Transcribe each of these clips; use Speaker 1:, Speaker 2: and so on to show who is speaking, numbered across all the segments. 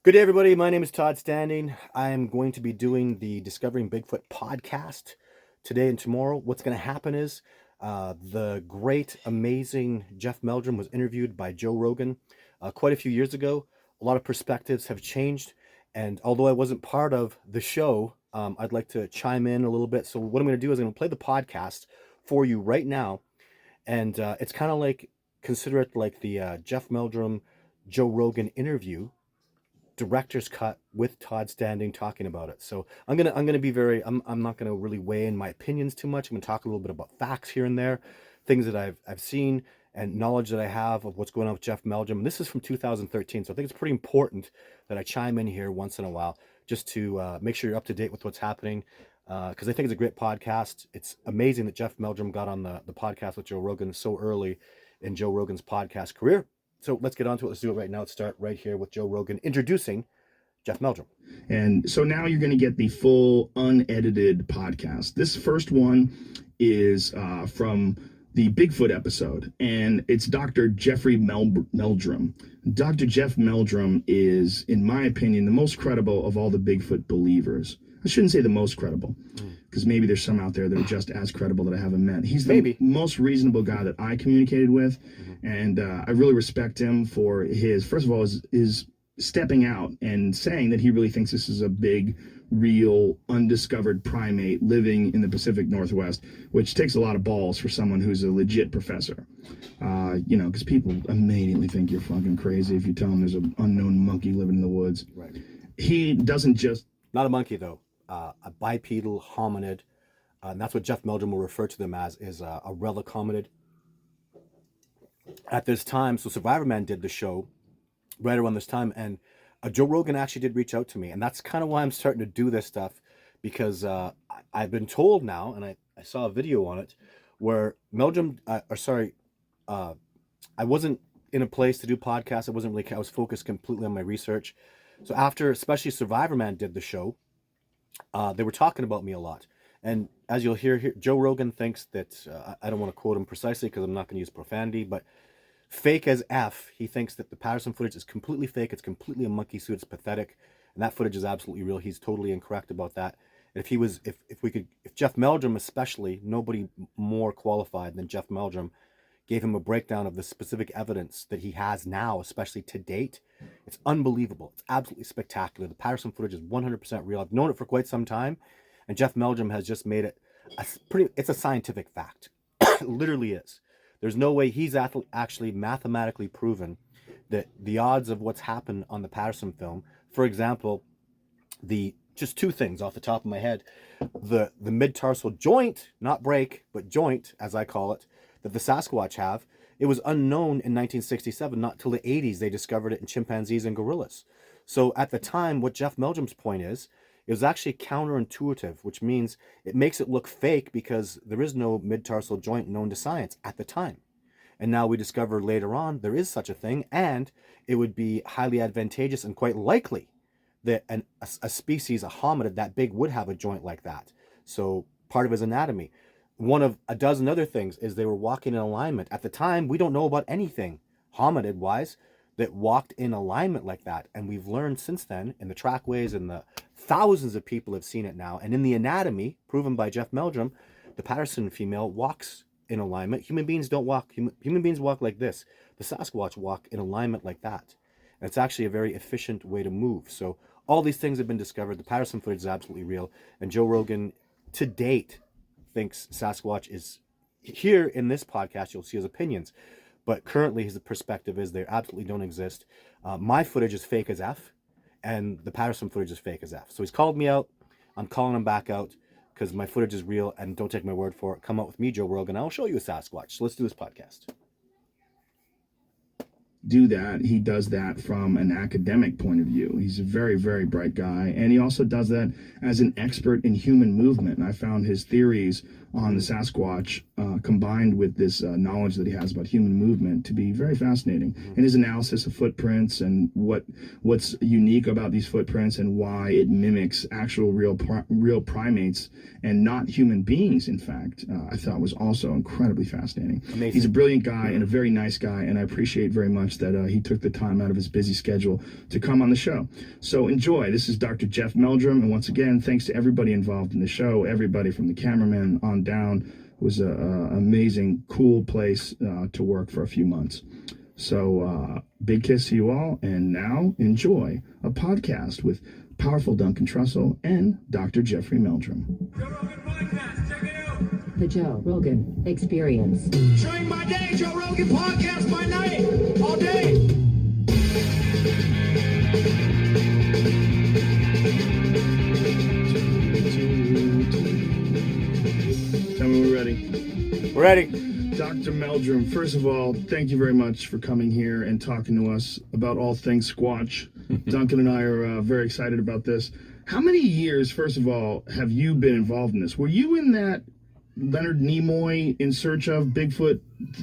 Speaker 1: Good day, everybody. My name is Todd Standing. I am going to be doing the Discovering Bigfoot podcast today and tomorrow. What's going to happen is the great, amazing Jeff Meldrum was interviewed by Joe Rogan quite a few years ago. A lot of perspectives have changed. And although I wasn't part of the show, I'd like to chime in a little bit. So, what I'm going to do is I'm going to play the podcast for you right now. And it's kind of like, consider it like the Jeff Meldrum, Joe Rogan interview director's cut with Todd Standing talking about it. So I'm gonna be very I'm not gonna really weigh in my opinions too much. I'm gonna talk a little bit about facts here and there, things that I've seen and knowledge that I have of what's going on with Jeff Meldrum. And this is from 2013, so I think it's pretty important that I chime in here once in a while just to make sure you're up to date with what's happening. Because I think it's a great podcast. It's amazing that Jeff Meldrum got on the podcast with Joe Rogan so early in Joe Rogan's podcast career. So let's get on to it. Let's do it right now. Let's start right here with Joe Rogan introducing Jeff Meldrum.
Speaker 2: And so now you're going to get the full unedited podcast. This first one is from the Bigfoot episode, and it's Dr. Jeffrey Meldrum. Dr. Jeff Meldrum is, in my opinion, the most credible of all the Bigfoot believers. I shouldn't say the most credible, because maybe there's some out there that are just as credible that I haven't met. He's the most reasonable guy that I communicated with, and I really respect him for his, first of all, his stepping out and saying that he really thinks this is a big, real, undiscovered primate living in the Pacific Northwest, which takes a lot of balls for someone who's a legit professor. Because people immediately think you're fucking crazy if you tell them there's an unknown monkey living in the woods.
Speaker 1: Right.
Speaker 2: He doesn't just...
Speaker 1: Not a monkey, though. A bipedal hominid. And that's what Jeff Meldrum will refer to them as, is a relic hominid. At this time, so Survivor Man did the show right around this time, and Joe Rogan actually did reach out to me, and that's kind of why I'm starting to do this stuff, because I've been told now, and I saw a video on it, where Meldrum, I wasn't in a place to do podcasts. I was focused completely on my research. So after, especially Survivor Man did the show, they were talking about me a lot. And as you'll hear here, Joe Rogan thinks that, I don't want to quote him precisely because I'm not going to use profanity, but fake as F, he thinks that the Patterson footage is completely fake. It's completely a monkey suit. It's pathetic. And that footage is absolutely real. He's totally incorrect about that. And if Jeff Meldrum especially, nobody more qualified than Jeff Meldrum, gave him a breakdown of the specific evidence that he has now, especially to date, it's unbelievable. It's absolutely spectacular. The Patterson footage is 100% real. I've known it for quite some time, and Jeff Meldrum has just made it it's a scientific fact. It literally is. There's no way he's actually mathematically proven that the odds of what's happened on the Patterson film, for example, just two things off the top of my head, the mid-tarsal joint, not break, but joint, as I call it, that the Sasquatch have, it was unknown in 1967. Not till the 80s they discovered it in chimpanzees and gorillas. So at the time, what Jeff Meldrum's point is, it was actually counterintuitive, which means it makes it look fake because there is no mid-tarsal joint known to science at the time. And now we discover later on there is such a thing, and it would be highly advantageous and quite likely that a species, a hominid that big, would have a joint like that. So part of his anatomy. One of a dozen other things is they were walking in alignment. At the time, we don't know about anything hominid-wise that walked in alignment like that. And we've learned since then, in the trackways, and the thousands of people have seen it now. And in the anatomy, proven by Jeff Meldrum, the Patterson female walks in alignment. Human beings don't walk. Human beings walk like this. The Sasquatch walk in alignment like that. And it's actually a very efficient way to move. So all these things have been discovered. The Patterson footage is absolutely real. And Joe Rogan, to date, thinks Sasquatch is here. In this podcast, you'll see his opinions, but currently his perspective is they absolutely don't exist. My footage is fake as F, and the Patterson footage is fake as F. So he's called me out. I'm calling him back out because my footage is real, and don't take my word for it. Come out with me, Joe Rogan. I'll show you a Sasquatch. So let's do this podcast.
Speaker 2: Do that. He does that from an academic point of view. He's a very, very bright guy, and he also does that as an expert in human movement. And I found his theories on the Sasquatch, combined with this knowledge that he has about human movement, to be very fascinating. And his analysis of footprints and what's unique about these footprints and why it mimics actual real primates and not human beings, in fact, I thought was also incredibly fascinating.
Speaker 1: Amazing.
Speaker 2: He's a brilliant guy and a very nice guy, and I appreciate very much that he took the time out of his busy schedule to come on the show. So enjoy. This is Dr. Jeff Meldrum, and once again, thanks to everybody involved in the show, everybody from the cameraman on down. It was an amazing, cool place to work for a few months. So big kiss to you all, and now enjoy a podcast with powerful Duncan Trussell and Dr. Jeffrey Meldrum.
Speaker 3: Joe Rogan Podcast, check it out.
Speaker 4: The Joe Rogan Experience.
Speaker 3: Train by day, Joe Rogan Podcast by night, all day.
Speaker 2: Tell me we're ready.
Speaker 1: We're ready.
Speaker 2: Dr. Meldrum, first of all, thank you very much for coming here and talking to us about all things Squatch. Duncan and I are very excited about this. How many years, first of all, have you been involved in this? Were you in that Leonard Nimoy In Search of Bigfoot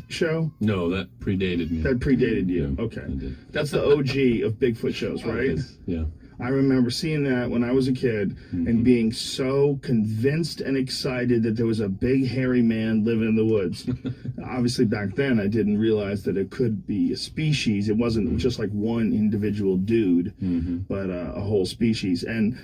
Speaker 2: show?
Speaker 5: No, that predated me.
Speaker 2: That predated you.
Speaker 5: Yeah,
Speaker 2: Okay.
Speaker 5: I did.
Speaker 2: That's the OG of Bigfoot shows, right?
Speaker 5: Yes, yeah.
Speaker 2: I remember seeing that when I was a kid and being so convinced and excited that there was a big hairy man living in the woods. Obviously, back then, I didn't realize that it could be a species. It wasn't just like one individual dude, but a whole species. And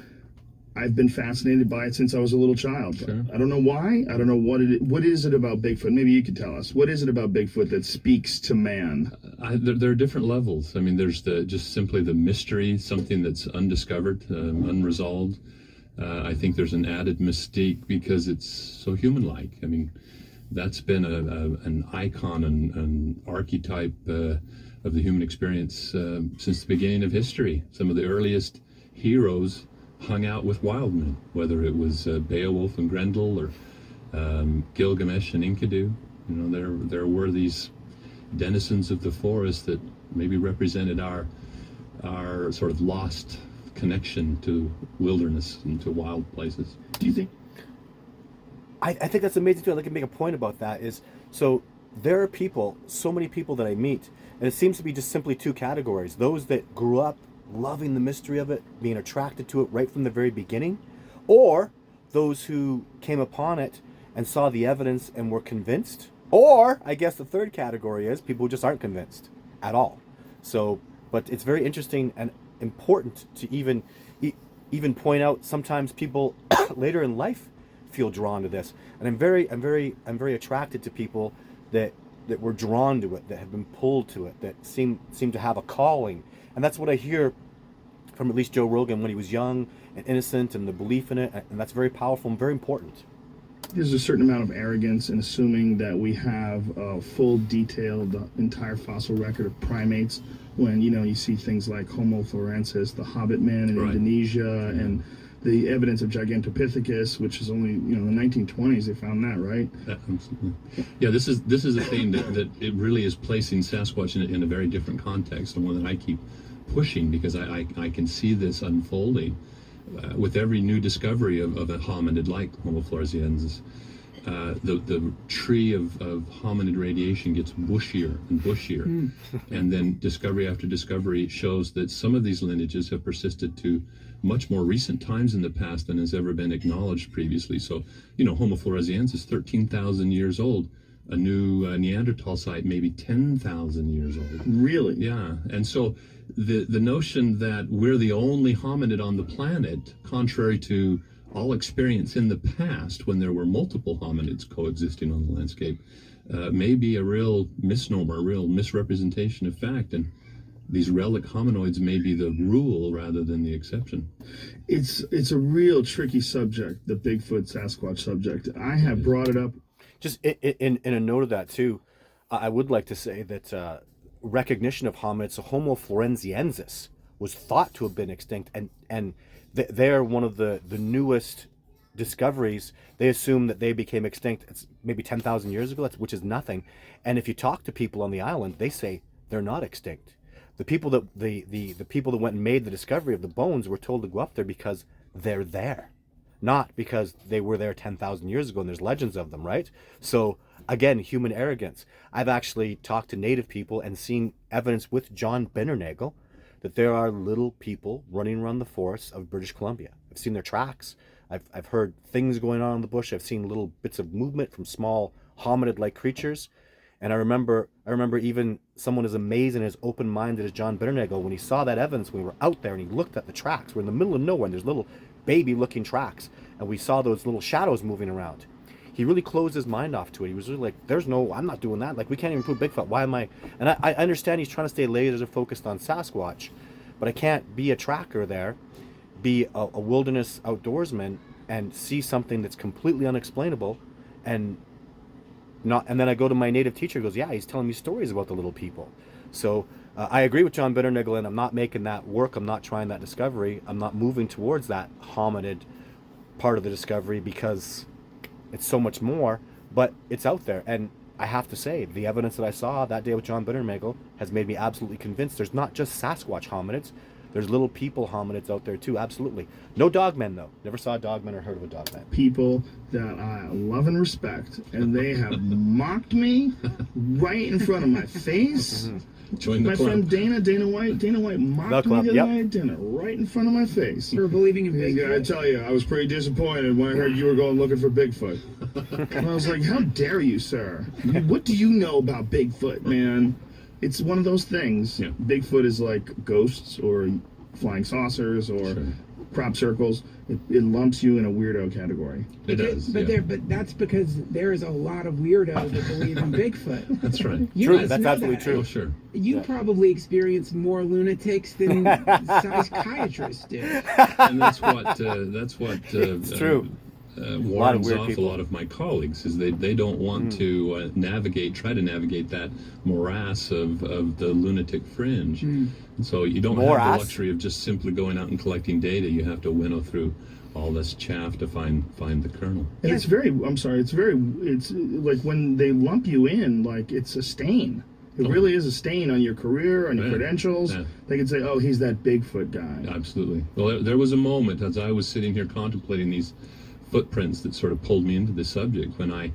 Speaker 2: I've been fascinated by it since I was a little child.
Speaker 5: Sure.
Speaker 2: I don't know why. I don't know what is it about Bigfoot? Maybe you could tell us. What is it about Bigfoot that speaks to man?
Speaker 5: There are different levels. I mean, there's just simply the mystery, something that's undiscovered, unresolved. I think there's an added mystique because it's so human-like. I mean, that's been an icon, an archetype of the human experience since the beginning of history. Some of the earliest heroes hung out with wild men, whether it was Beowulf and Grendel or Gilgamesh and Enkidu. You know, there were these denizens of the forest that maybe represented our sort of lost connection to wilderness and to wild places.
Speaker 2: Do you think?
Speaker 1: I think that's amazing too. I'd like to make a point about that is, so there are people, so many people that I meet, and it seems to be just simply two categories. Those that grew up loving the mystery of it, being attracted to it right from the very beginning, or those who came upon it and saw the evidence and were convinced, or I guess the third category is people who just aren't convinced at all. So, but it's very interesting and important to even point out sometimes people later in life feel drawn to this, and I'm very attracted to people that were drawn to it, that have been pulled to it, that seem to have a calling. And that's what I hear from at least Joe Rogan when he was young and innocent, and the belief in it, and that's very powerful and very important.
Speaker 2: There's a certain amount of arrogance in assuming that we have a full, detailed, entire fossil record of primates when, you see things like Homo florensis, the Hobbit man in
Speaker 5: Right.
Speaker 2: Indonesia, and the evidence of Gigantopithecus, which is only, in the 1920s they found that, right?
Speaker 5: Absolutely. Yeah, this is a thing that it really is placing Sasquatch in a very different context, and one that I keep pushing because I can see this unfolding with every new discovery of a hominid like Homo floresiensis. The tree of hominid radiation gets bushier and bushier, and then discovery after discovery shows that some of these lineages have persisted to much more recent times in the past than has ever been acknowledged previously. So, Homo floresiensis is 13,000 years old. A new Neanderthal site maybe 10,000 years old.
Speaker 2: Really?
Speaker 5: Yeah, and so the notion that we're the only hominid on the planet, contrary to all experience in the past when there were multiple hominids coexisting on the landscape, may be a real misnomer, a real misrepresentation of fact, and these relic hominoids may be the rule rather than the exception.
Speaker 2: It's a real tricky subject, the Bigfoot Sasquatch subject. I have brought it up.
Speaker 1: Just in a note of that too, I would like to say that recognition of hominids, so Homo floresiensis, was thought to have been extinct, and they're one of the newest discoveries. They assume that they became extinct maybe 10,000 years ago, which is nothing. And if you talk to people on the island, they say they're not extinct. The people that the people that went and made the discovery of the bones were told to go up there because they're there. not because they were there 10,000 years ago and there's legends of them, right? So again, human arrogance. I've actually talked to native people and seen evidence with John Bindernagel that there are little people running around the forests of British Columbia. I've seen their tracks. I've heard things going on in the bush. I've seen little bits of movement from small hominid-like creatures. And I remember even someone as amazing, as open-minded as John Bindernagel, when he saw that evidence, when we were out there and he looked at the tracks. We're in the middle of nowhere and there's little baby-looking tracks, and we saw those little shadows moving around. He really closed his mind off to it. He was really like, I'm not doing that. Like, we can't even prove Bigfoot. Why am I? And I understand he's trying to stay laser focused on Sasquatch, but I can't be a tracker there, be a wilderness outdoorsman, and see something that's completely unexplainable, and then I go to my native teacher, who goes, yeah, he's telling me stories about the little people. So I agree with John Bindernagel, and I'm not making that work. I'm not trying that discovery. I'm not moving towards that hominid part of the discovery because it's so much more, but it's out there. And I have to say, the evidence that I saw that day with John Bindernagel has made me absolutely convinced there's not just Sasquatch hominids. There's little people hominids out there too, absolutely. No dogmen though. Never saw a dogman or heard of a dogman.
Speaker 2: People that I love and respect, and they have mocked me right in front of my face.
Speaker 5: Join the
Speaker 2: My
Speaker 5: club.
Speaker 2: friend Dana White mocked me the other night at dinner, right in front of my face.
Speaker 6: For believing in
Speaker 2: And I
Speaker 6: Bigfoot.
Speaker 2: tell you, I was pretty disappointed when I heard you were going looking for Bigfoot. And I was like, how dare you, sir? What do you know about Bigfoot, man? It's one of those things.
Speaker 5: Yeah.
Speaker 2: Bigfoot is like ghosts or flying saucers or crop circles. It lumps you in a weirdo category.
Speaker 5: It does.
Speaker 6: But
Speaker 5: yeah.
Speaker 6: that's because there is a lot psychos that believe in Bigfoot.
Speaker 5: That's right.
Speaker 6: You
Speaker 1: True,
Speaker 6: must
Speaker 1: that's
Speaker 6: know
Speaker 1: absolutely
Speaker 6: that.
Speaker 1: true.
Speaker 5: Oh, sure.
Speaker 6: You probably experience more lunatics than psychiatrists do.
Speaker 5: And that's what
Speaker 1: It's true. lot of
Speaker 5: warns
Speaker 1: weird
Speaker 5: off
Speaker 1: people.
Speaker 5: a lot of my colleagues is they don't want to try to navigate that morass of the lunatic fringe. And so you don't have
Speaker 1: Morass?
Speaker 5: the luxury of just simply going out and collecting data. You have to winnow through all this chaff to find the kernel.
Speaker 2: And it's like when they lump you in, like it's a stain. It really is a stain on your career, on your credentials.
Speaker 5: Yeah.
Speaker 2: They can say, oh, he's that Bigfoot guy.
Speaker 5: Absolutely. Well, there was a moment as I was sitting here contemplating these footprints that sort of pulled me into the subject when I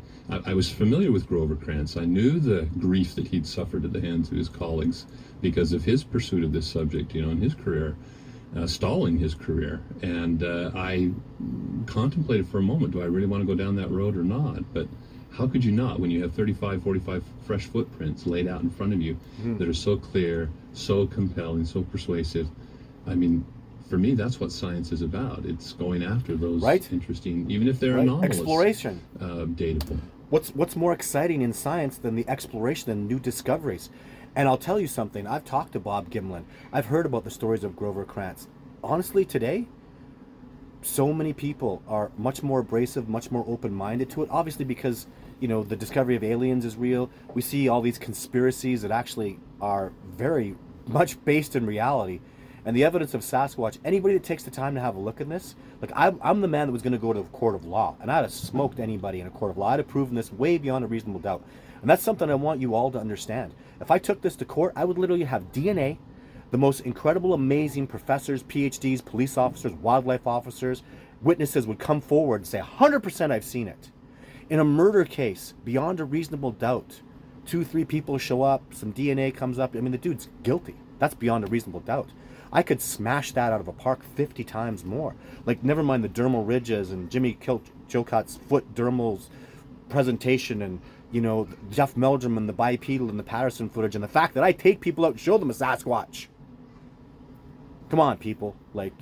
Speaker 5: was familiar with Grover Krantz. I knew the grief that he'd suffered at the hands of his colleagues because of his pursuit of this subject, in his career, stalling his career. And I contemplated for a moment, do I really want to go down that road or not? But how could you not when you have 35, 45 fresh footprints laid out in front of you that are so clear, so compelling, so persuasive? I mean, for me, that's what science is about. It's going after those interesting, even if they're anomalous,
Speaker 1: exploration.
Speaker 5: Data points.
Speaker 1: What's more exciting in science than the exploration and new discoveries? And I'll tell you something. I've talked to Bob Gimlin. I've heard about the stories of Grover Krantz. Honestly, today, so many people are much more abrasive, much more open-minded to it. Obviously, because the discovery of aliens is real. We see all these conspiracies that actually are very much based in reality. And the evidence of Sasquatch, anybody that takes the time to have a look at this, like I'm the man that was going to go to a court of law, and I'd have smoked anybody in a court of law. I'd have proven this way beyond a reasonable doubt. And that's something I want you all to understand. If I took this to court, I would literally have DNA, the most incredible, amazing professors, PhDs, police officers, wildlife officers, witnesses would come forward and say, 100% I've seen it. In a murder case, beyond a reasonable doubt, 2-3 people show up, some DNA comes up. I mean, the dude's guilty. That's beyond a reasonable doubt. I could smash that out of a park 50 times more. Like, never mind the dermal ridges and Jimmy Chilcott's foot dermals presentation and, Jeff Meldrum and the bipedal and the Patterson footage and the fact that I take people out and show them a Sasquatch. Come on, people. Like,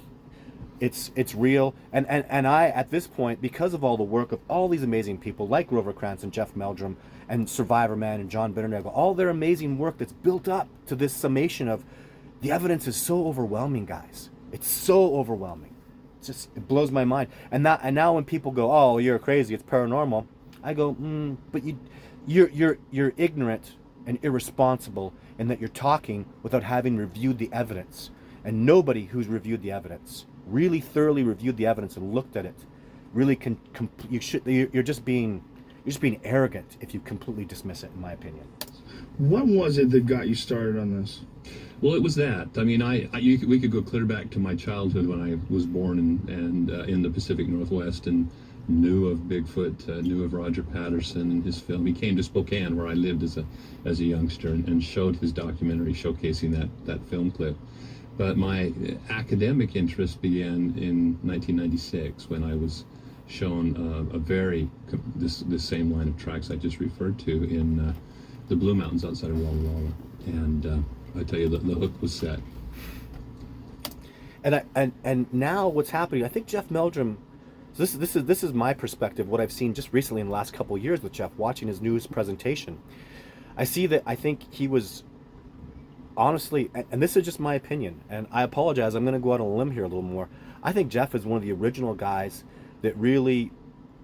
Speaker 1: it's real. And I, at this point, because of all the work of all these amazing people like Grover Krantz and Jeff Meldrum and Survivor Man and John Bindernagel, all their amazing work that's built up to this summation of the evidence is so overwhelming, guys. It's so overwhelming. It blows my mind. And now when people go, "Oh, you're crazy, it's paranormal," I go, but you're ignorant and irresponsible in that you're talking without having reviewed the evidence. And nobody who's reviewed the evidence, really thoroughly reviewed the evidence and looked at it, really you're just being arrogant if you completely dismiss it, in my opinion.
Speaker 2: What was it that got you started on this?
Speaker 5: Well, it was that. I mean, we could go clear back to my childhood when I was born and in the Pacific Northwest and knew of Bigfoot, knew of Roger Patterson and his film. He came to Spokane, where I lived as a youngster, and showed his documentary showcasing that film clip. But my academic interest began in 1996 when I was shown this same line of tracks I just referred to in the Blue Mountains outside of Walla Walla, and I tell you, the hook was set.
Speaker 1: And now what's happening? I think Jeff Meldrum. This is my perspective. What I've seen just recently in the last couple of years with Jeff, watching his news presentation, I see that I think he was honestly, and this is just my opinion, and I apologize. I'm going to go out on a limb here a little more. I think Jeff is one of the original guys that really,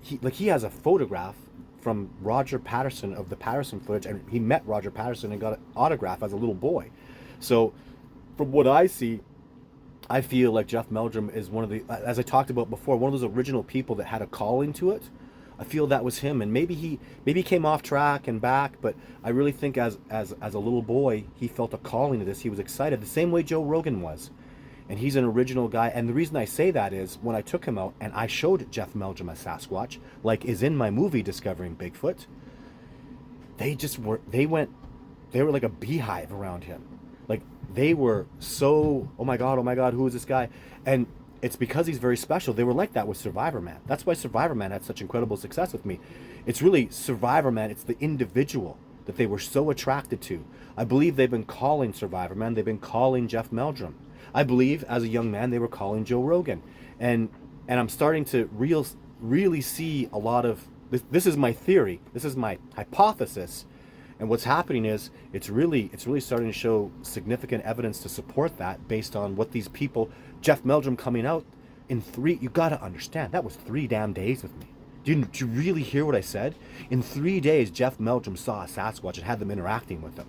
Speaker 1: he has a photograph from Roger Patterson of the Patterson footage, and he met Roger Patterson and got an autograph as a little boy. So from what I see, I feel like Jeff Meldrum is one of the, as I talked about before, one of those original people that had a calling to it. I feel that was him, and maybe he came off track and back, but I really think as a little boy, he felt a calling to this. He was excited, the same way Joe Rogan was. And he's an original guy, and the reason I say that is when I took him out and I showed Jeff Meldrum a Sasquatch, like is in my movie Discovering Bigfoot, they were like a beehive around him. Like they were so, oh my God, who is this guy? And it's because he's very special. They were like that with Survivor Man. That's why Survivor Man had such incredible success with me. It's really Survivor Man, it's the individual that they were so attracted to. I believe they've been calling Survivor Man, they've been calling Jeff Meldrum. I believe as a young man they were calling Joe Rogan. And I'm starting to really see a lot of, this is my theory, this is my hypothesis. And what's happening is it's really starting to show significant evidence to support that based on what these people, Jeff Meldrum coming out in you got to understand, that was 3 damn days with me. Do you really hear what I said? In 3 days, Jeff Meldrum saw a Sasquatch and had them interacting with them.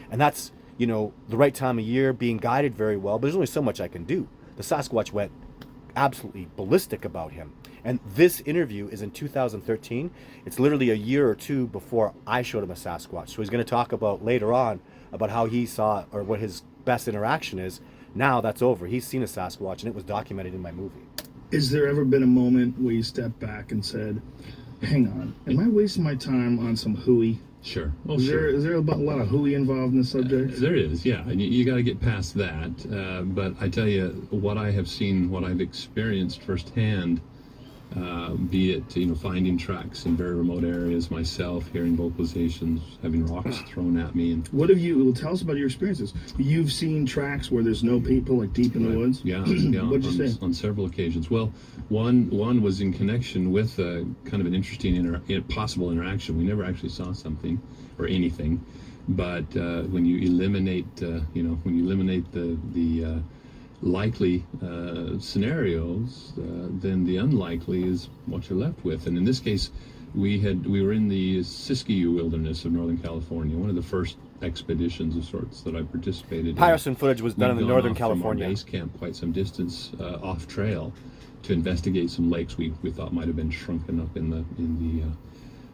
Speaker 1: And that's, the right time of year, being guided very well, but there's only so much I can do. The Sasquatch went absolutely ballistic about him. And this interview is in 2013. It's literally a year or two before I showed him a Sasquatch. So he's going to talk about later on about how he saw, or what his best interaction is. Now that's over. He's seen a Sasquatch, and it was documented in my movie.
Speaker 2: Is there ever been a moment where you stepped back and said, hang on, am I wasting my time on some hooey?
Speaker 5: Sure. Oh,
Speaker 2: sure. Is there a lot of hooey involved in the subject?
Speaker 5: There is, yeah. And you got to get past that. But I tell you, what I have seen, what I've experienced firsthand, be it finding tracks in very remote areas myself, hearing vocalizations, having rocks thrown at me, and
Speaker 2: tell us about your experiences. You've seen tracks where there's no people, like deep in the woods.
Speaker 5: Yeah.
Speaker 2: What'd you say?
Speaker 5: On several occasions. Well, one was in connection with a kind of an interesting possible interaction. We never actually saw something or anything, but when you eliminate the likely scenarios, then the unlikely is what you're left with. And in this case, we were in the Siskiyou wilderness of Northern California, one of the first expeditions of sorts that I participated in.
Speaker 1: Patterson footage was done in Northern California.
Speaker 5: From our base camp quite some distance off trail to investigate some lakes we thought might have been shrunken up in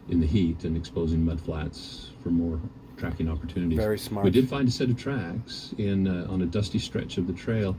Speaker 5: the heat and exposing mud flats for more tracking opportunities.
Speaker 1: Very smart.
Speaker 5: We did find a set of tracks on a dusty stretch of the trail.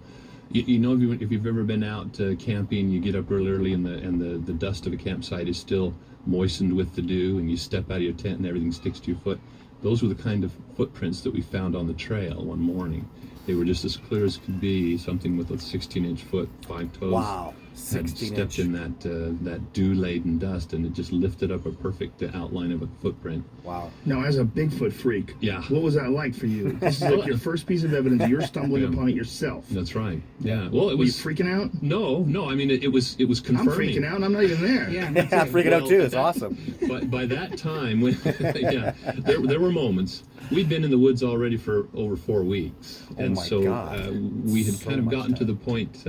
Speaker 5: If you've ever been out camping, you get up real early and the dust of a campsite is still moistened with the dew, and you step out of your tent and everything sticks to your foot. Those were the kind of footprints that we found on the trail one morning. They were just as clear as could be, something with a 16-inch foot, 5 toes.
Speaker 1: Wow.
Speaker 5: Had stepped in that dew-laden dust, and it just lifted up a perfect outline of a footprint.
Speaker 1: Wow.
Speaker 2: Now, as a Bigfoot freak,
Speaker 5: yeah,
Speaker 2: what was that like for you? This is like your first piece of evidence. You're stumbling upon it yourself.
Speaker 5: That's right. Yeah. Well, it was.
Speaker 2: Were you freaking out?
Speaker 5: No. I mean, it was confirming.
Speaker 2: I'm freaking out. I'm not even there.
Speaker 6: Yeah,
Speaker 1: I'm freaking out too. It's awesome.
Speaker 5: But by that time, there were moments. We'd been in the woods already for over 4 weeks, and so we had kind of gotten to the point.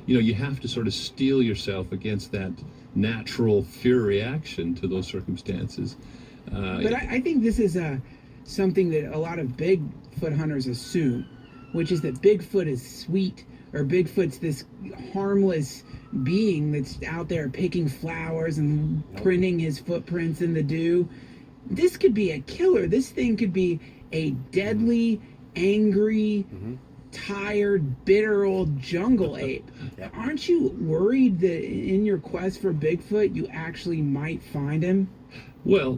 Speaker 5: You have to sort of steel yourself against that natural fear reaction to those circumstances.
Speaker 6: But I think this is something that a lot of Bigfoot hunters assume, which is that Bigfoot is sweet, or Bigfoot's this harmless being that's out there picking flowers and printing his footprints in the dew. This could be a killer. This thing could be a deadly angry, tired, bitter old jungle ape.
Speaker 1: Yeah.
Speaker 6: Aren't you worried that in your quest for Bigfoot, you actually might find him?
Speaker 5: Well,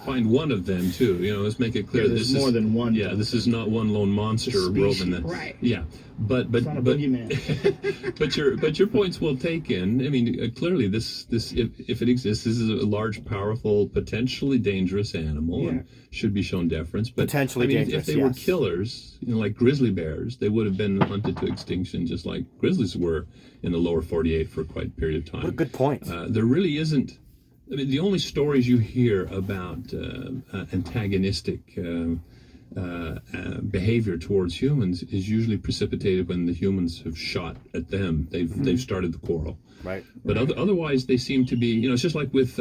Speaker 5: find one of them too. Let's make it clear.
Speaker 2: Yeah, there's more than one.
Speaker 5: Yeah, this is not one lone monster roving the.
Speaker 6: Right.
Speaker 5: Yeah, but
Speaker 2: It's not a boogeyman.
Speaker 5: but your point's well taken. I mean, clearly this if it exists, this is a large, powerful, potentially dangerous animal and should be shown deference. But
Speaker 1: Potentially dangerous,
Speaker 5: if they were
Speaker 1: yes.
Speaker 5: killers, like grizzly bears, they would have been hunted to extinction, just like grizzlies were in the lower 48 for quite a period of time.
Speaker 1: What a good point.
Speaker 5: There really isn't. I mean, the only stories you hear about antagonistic behavior towards humans is usually precipitated when the humans have shot at them. They've started the quarrel.
Speaker 1: Right.
Speaker 5: But otherwise, they seem to be. It's just like with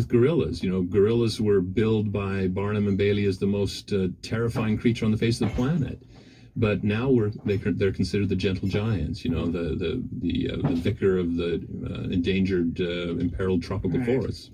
Speaker 5: gorillas. Gorillas were billed by Barnum and Bailey as the most terrifying creature on the face of the planet. But now they're considered the gentle giants, the vicar of the endangered, imperiled tropical forests.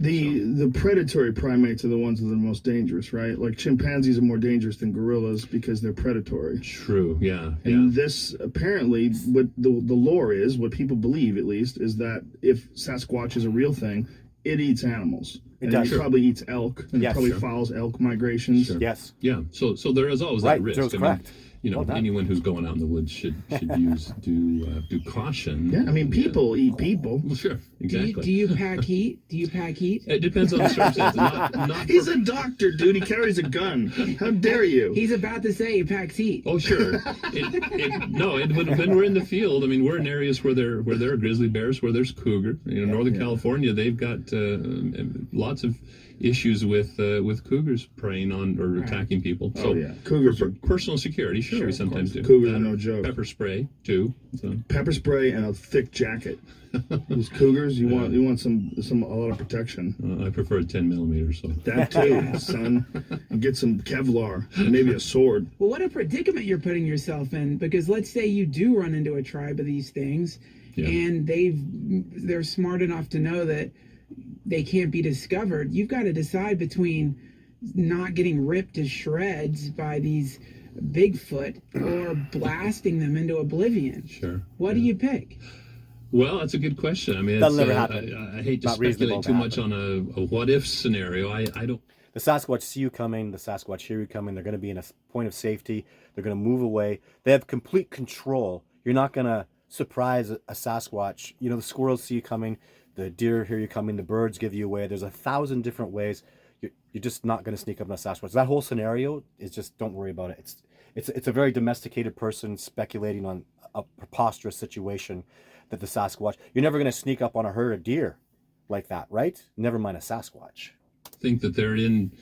Speaker 2: The predatory primates are the ones that are the most dangerous, right? Like chimpanzees are more dangerous than gorillas because they're predatory.
Speaker 5: True, yeah.
Speaker 2: And this apparently, what the lore is, what people believe at least, is that if Sasquatch is a real thing, it eats animals.
Speaker 1: It
Speaker 2: And
Speaker 1: does.
Speaker 2: it probably eats elk, and
Speaker 1: Yes,
Speaker 2: it probably
Speaker 1: sure.
Speaker 2: follows elk migrations.
Speaker 5: Sure.
Speaker 1: Yes.
Speaker 5: Yeah, so there is always
Speaker 1: Right,
Speaker 5: that risk.
Speaker 1: Joe's correct. Well done.
Speaker 5: Anyone who's going out in the woods should do caution.
Speaker 2: Yeah, I mean, people eat people.
Speaker 5: Well, sure,
Speaker 6: Do
Speaker 5: exactly.
Speaker 6: you pack heat? Do you pack heat?
Speaker 5: It depends on the circumstances. Not
Speaker 2: He's
Speaker 5: for-
Speaker 2: a doctor, dude. He carries a gun. How dare you?
Speaker 6: He's about to say he packs heat.
Speaker 5: Oh, sure. When we're in the field, I mean, we're in areas where there are grizzly bears, where there's cougar. Northern California, they've got lots of issues with cougars preying on or attacking people. So
Speaker 2: Oh, yeah. Cougars
Speaker 5: for
Speaker 2: are
Speaker 5: personal security, sure, we sometimes do.
Speaker 2: Cougars are no joke.
Speaker 5: Pepper spray too. So.
Speaker 2: pepper spray and a thick jacket. Those cougars, you want a lot of protection.
Speaker 5: I prefer a 10 millimeter. So
Speaker 2: That too, son. And get some Kevlar and maybe a sword.
Speaker 6: Well, what a predicament you're putting yourself in, because let's say you do run into a tribe of these things, and they're smart enough to know that they can't be discovered. You've got to decide between not getting ripped to shreds by these Bigfoot or blasting them into oblivion.
Speaker 5: Sure.
Speaker 6: What do you pick?
Speaker 5: Well, that's a good question. I mean,
Speaker 1: That'll
Speaker 5: it's,
Speaker 1: never happen.
Speaker 5: I hate to
Speaker 1: Not reasonable
Speaker 5: speculate
Speaker 1: to
Speaker 5: too much
Speaker 1: happen.
Speaker 5: on a what if scenario. I don't.
Speaker 1: The Sasquatch see you coming. The Sasquatch hear you coming. They're going to be in a point of safety. They're going to move away. They have complete control. You're not going to surprise a Sasquatch. The squirrels see you coming. The deer hear you coming. The birds give you away. There's 1,000 different ways. You're just not going to sneak up on a Sasquatch. That whole scenario is just, don't worry about it. It's a very domesticated person speculating on a preposterous situation that the Sasquatch. You're never going to sneak up on a herd of deer like that, right? Never mind a Sasquatch.
Speaker 5: Think that they're in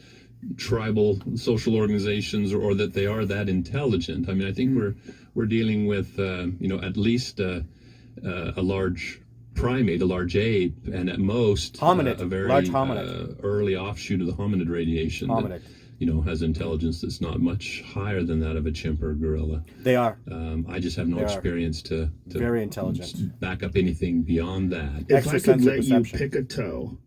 Speaker 5: tribal social organizations or that they are that intelligent. I mean, I think we're dealing with at least a large primate, a large ape, and at most
Speaker 1: Hominid,
Speaker 5: a very
Speaker 1: large hominid.
Speaker 5: Early offshoot of the hominid radiation. that,
Speaker 1: Hominid.
Speaker 5: has intelligence that's not much higher than that of a chimp or a gorilla.
Speaker 1: They are
Speaker 5: I just have no
Speaker 1: They are.
Speaker 5: experience to
Speaker 1: very intelligent.
Speaker 5: back up anything beyond that.
Speaker 2: If I could
Speaker 1: Extrasensory
Speaker 2: let you
Speaker 1: perception.
Speaker 2: pick a toe,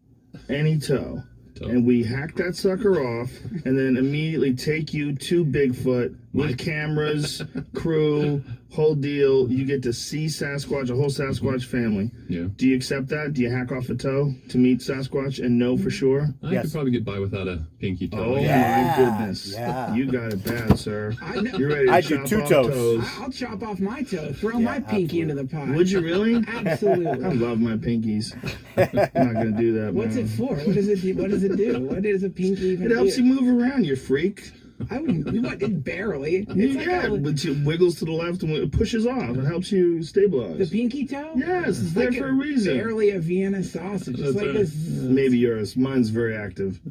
Speaker 2: any toe, and we hack that sucker off, and then immediately take you to Bigfoot with cameras, crew, whole deal. You get to see Sasquatch, a whole Sasquatch family.
Speaker 5: Yeah.
Speaker 2: Do you accept that? Do you hack off a toe to meet Sasquatch and know for sure?
Speaker 5: I
Speaker 1: Yes.
Speaker 5: could probably get by without a pinky toe.
Speaker 2: Oh
Speaker 1: Yeah,
Speaker 2: my goodness!
Speaker 1: yeah.
Speaker 2: You got it bad, sir.
Speaker 6: I know.
Speaker 2: You're ready to
Speaker 1: I do
Speaker 2: chop
Speaker 1: two
Speaker 2: off
Speaker 1: toes.
Speaker 6: I'll chop off my toe, throw my pinky into the pot.
Speaker 2: Would you really? I
Speaker 6: Absolutely.
Speaker 2: love my pinkies. I'm not gonna do that.
Speaker 6: What's
Speaker 2: man.
Speaker 6: it for? What does it do? What does it do? What does a pinky even
Speaker 2: It helps
Speaker 6: do?
Speaker 2: you move around, you freak.
Speaker 6: I wouldn't. What? Barely. It's like
Speaker 2: Yeah, but it wiggles to the left and it pushes off. It helps you stabilize.
Speaker 6: the pinky toe.
Speaker 2: Yes, it's there
Speaker 6: like
Speaker 2: for a reason.
Speaker 6: Barely a Vienna sausage. It's
Speaker 5: That's
Speaker 6: like
Speaker 5: right.
Speaker 6: this.
Speaker 2: Maybe yours. Mine's very active.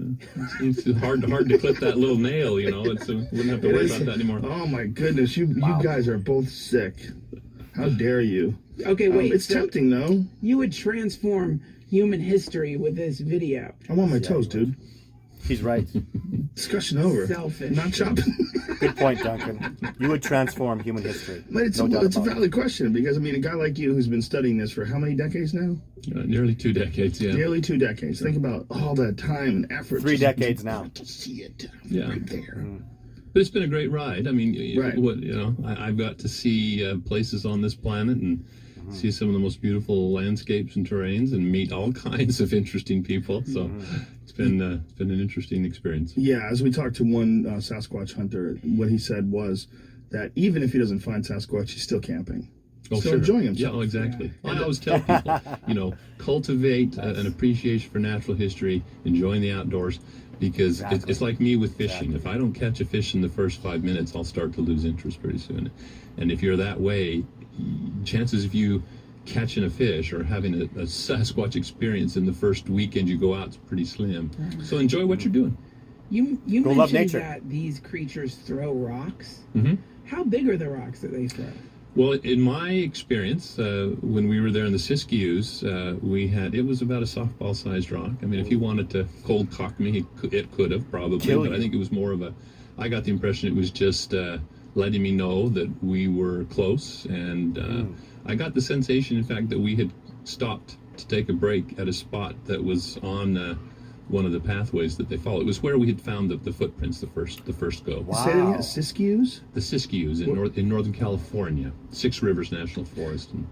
Speaker 5: It's hard to clip that little nail, It's wouldn't have to worry about that anymore.
Speaker 2: Oh my goodness, you guys are both sick. How dare you?
Speaker 6: Okay, wait.
Speaker 2: It's
Speaker 6: so
Speaker 2: tempting though.
Speaker 6: you would transform human history with this video.
Speaker 2: I'm on my toes, dude.
Speaker 1: He's right.
Speaker 2: Discussion over.
Speaker 6: Selfish.
Speaker 2: Not chopping.
Speaker 1: Good point, Duncan. You would transform human history.
Speaker 2: But it's
Speaker 1: No doubt
Speaker 2: a
Speaker 1: about it.
Speaker 2: valid question because I mean, a guy like you who's been studying this for how many decades now?
Speaker 5: Nearly 2 decades, yeah.
Speaker 2: Nearly 2 decades. Think about all that time and effort.
Speaker 1: 3 decades now.
Speaker 2: To see it
Speaker 5: Yeah.
Speaker 2: right there.
Speaker 5: But it's been a great ride. I mean,
Speaker 2: Right.
Speaker 5: I've got to see places on this planet and see some of the most beautiful landscapes and terrains and meet all kinds of interesting people. So it's been an interesting experience.
Speaker 2: Yeah, as we talked to one Sasquatch hunter, what he said was that even if he doesn't find Sasquatch, he's still camping.
Speaker 5: Oh,
Speaker 2: Still
Speaker 5: sure.
Speaker 2: enjoying
Speaker 5: Yeah,
Speaker 2: himself.
Speaker 5: oh, exactly. I always tell people, cultivate an appreciation for natural history, enjoying the outdoors, because it's like me with fishing. If I don't catch a fish in the first 5 minutes, I'll start to lose interest pretty soon. And if you're that way, chances of you catching a fish or having a Sasquatch experience in the first weekend you go out is pretty slim. So enjoy what you're doing.
Speaker 6: You
Speaker 1: Go love
Speaker 6: mentioned
Speaker 1: nature.
Speaker 6: that these creatures throw rocks.
Speaker 5: Mm-hmm.
Speaker 6: How big are the rocks that they throw?
Speaker 5: Well, in my experience, when we were there in the Siskiyous, it was about a softball-sized rock. I mean, if he wanted to cold cock me, it could have probably,
Speaker 1: Kill
Speaker 5: but
Speaker 1: you.
Speaker 5: I think it was more of I got the impression it was just letting me know that we were close, and I got the sensation, in fact, that we had stopped to take a break at a spot that was on one of the pathways that they follow. It was where we had found the footprints the first go.
Speaker 1: Wow.
Speaker 2: Say it again, Siskiyous?
Speaker 5: The Siskiyous in Northern California, Six Rivers National Forest and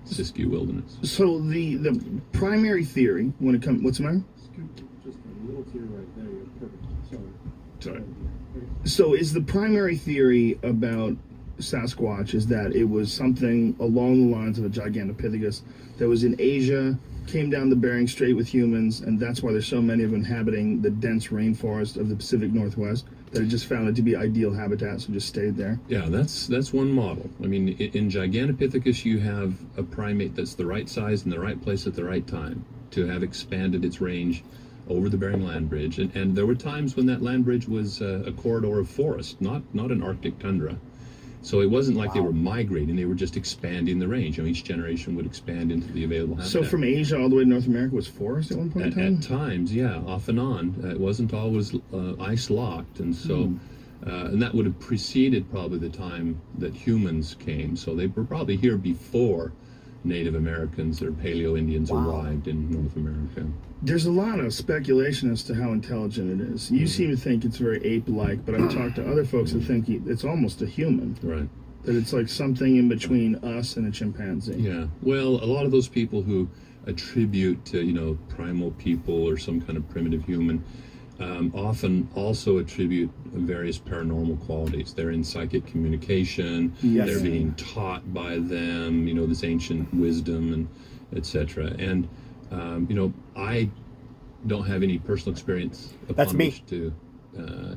Speaker 5: Siskiyou Wilderness.
Speaker 2: So the primary theory when it comes, what's the matter?
Speaker 7: Just a little tear right there. You're perfect. Sorry.
Speaker 2: Sorry. So is the primary theory about Sasquatch is that it was something along the lines of a Gigantopithecus that was in Asia, came down the Bering Strait with humans, and that's why there's so many of them inhabiting the dense rainforest of the Pacific Northwest, that it just found it to be ideal habitat, so just stayed there.
Speaker 5: Yeah, that's one model. I mean, in Gigantopithecus, you have a primate that's the right size in the right place at the right time to have expanded its range over the Bering Land Bridge. And there were times when that land bridge was a corridor of forest, not an Arctic tundra. So it wasn't like they were migrating, they were just expanding the range. Each generation would expand into the available habitat.
Speaker 2: So from Asia all the way to North America was forest at one point in time?
Speaker 5: At times, yeah, off and on. It wasn't always ice locked, and so, and that would have preceded probably the time that humans came. So they were probably here before Native Americans or Paleo Indians arrived in North America.
Speaker 2: There's a lot of speculation as to how intelligent it is. You seem to think it's very ape-like, but I've talked to other folks that think it's almost a human.
Speaker 5: Right.
Speaker 2: That it's like something in between us and a chimpanzee.
Speaker 5: Yeah. Well, a lot of those people who attribute to, primal people or some kind of primitive human often also attribute various paranormal qualities. They're in psychic communication.
Speaker 1: Yes.
Speaker 5: They're being taught by them, this ancient wisdom and etc. And I don't have any personal experience
Speaker 1: That's
Speaker 5: upon
Speaker 1: me.
Speaker 5: which to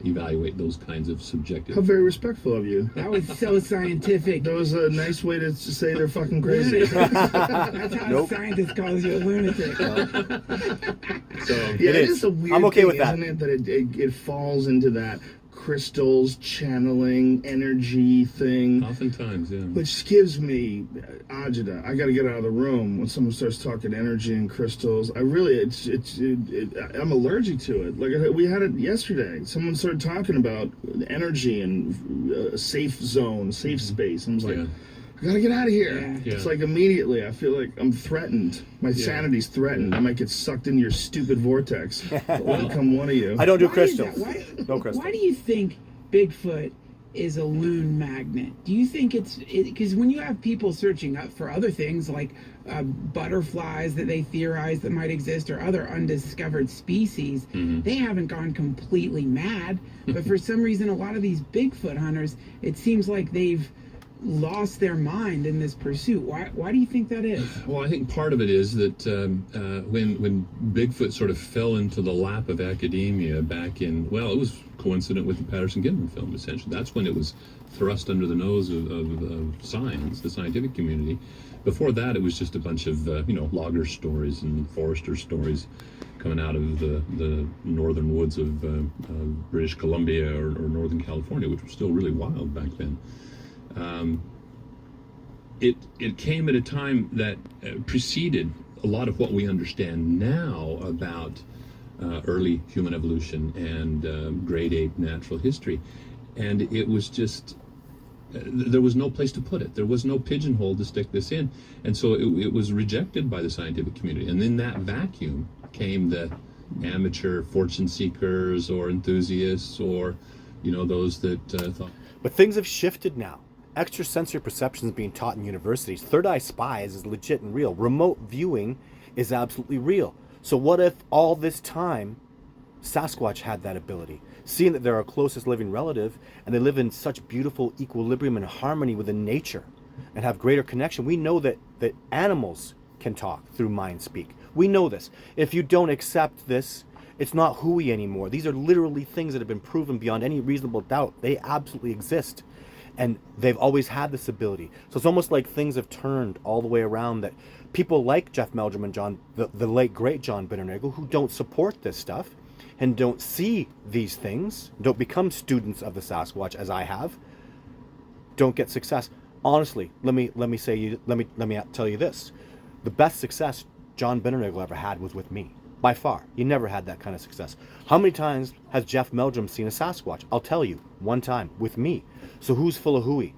Speaker 5: evaluate those kinds of subjective.
Speaker 2: How very respectful of you.
Speaker 6: That was so scientific.
Speaker 2: That was a nice way to say they're fucking crazy.
Speaker 6: That's how
Speaker 1: Nope.
Speaker 6: a scientist calls you a lunatic.
Speaker 5: So
Speaker 2: Yeah,
Speaker 1: It
Speaker 2: it
Speaker 1: is.
Speaker 2: is a weird
Speaker 1: I'm okay
Speaker 2: thing,
Speaker 1: with that.
Speaker 2: isn't it? That it falls into that crystals, channeling, energy thing,
Speaker 5: oftentimes, yeah.
Speaker 2: which gives me agita. I got to get out of the room when someone starts talking energy and crystals. I really, I'm allergic to it. Like we had it yesterday. Someone started talking about energy and a safe zone, safe space. I was like,
Speaker 5: Yeah.
Speaker 2: I gotta get out of here.
Speaker 6: Yeah.
Speaker 2: It's like immediately I feel like I'm threatened. My sanity's threatened. I might get sucked into your stupid vortex. I'll become one of you.
Speaker 1: I don't do
Speaker 6: Why is
Speaker 1: crystals.
Speaker 6: that?
Speaker 1: No crystals.
Speaker 6: Why do you think Bigfoot is a loon magnet? Do you think it's because when you have people searching up for other things like butterflies that they theorize that might exist or other undiscovered species, they haven't gone completely mad. But for some reason, a lot of these Bigfoot hunters, it seems like they've lost their mind in this pursuit. Why do you think that is?
Speaker 5: Well, I think part of it is that when Bigfoot sort of fell into the lap of academia back in, well, it was coincident with the Patterson-Gimlin film, essentially. That's when it was thrust under the nose of science, the scientific community. Before that, it was just a bunch of, logger stories and forester stories coming out of the northern woods of British Columbia or Northern California, which were still really wild back then. It came at a time that preceded a lot of what we understand now about early human evolution and great ape natural history, and it was just there was no place to put it. There was no pigeonhole to stick this in, and so it was rejected by the scientific community. And in that vacuum came the amateur fortune seekers or enthusiasts or those that thought.
Speaker 1: But things have shifted now. Extrasensory perception is being taught in universities. Third eye spies is legit and real. Remote viewing is absolutely real. So what if all this time Sasquatch had that ability? Seeing that they're our closest living relative and they live in such beautiful equilibrium and harmony within nature and have greater connection. We know that animals can talk through mind speak. We know this. If you don't accept this, it's not hooey anymore. These are literally things that have been proven beyond any reasonable doubt. They absolutely exist. And they've always had this ability. So it's almost like things have turned all the way around, that people like Jeff Meldrum and the late great John Bitternagel, who don't support this stuff and don't see these things, don't become students of the Sasquatch as I have, don't get success. Honestly, let me tell you this. The best success John Bitternagel ever had was with me. By far. He never had that kind of success. How many times has Jeff Meldrum seen a Sasquatch? I'll tell you, one time, with me. So who's full of hooey?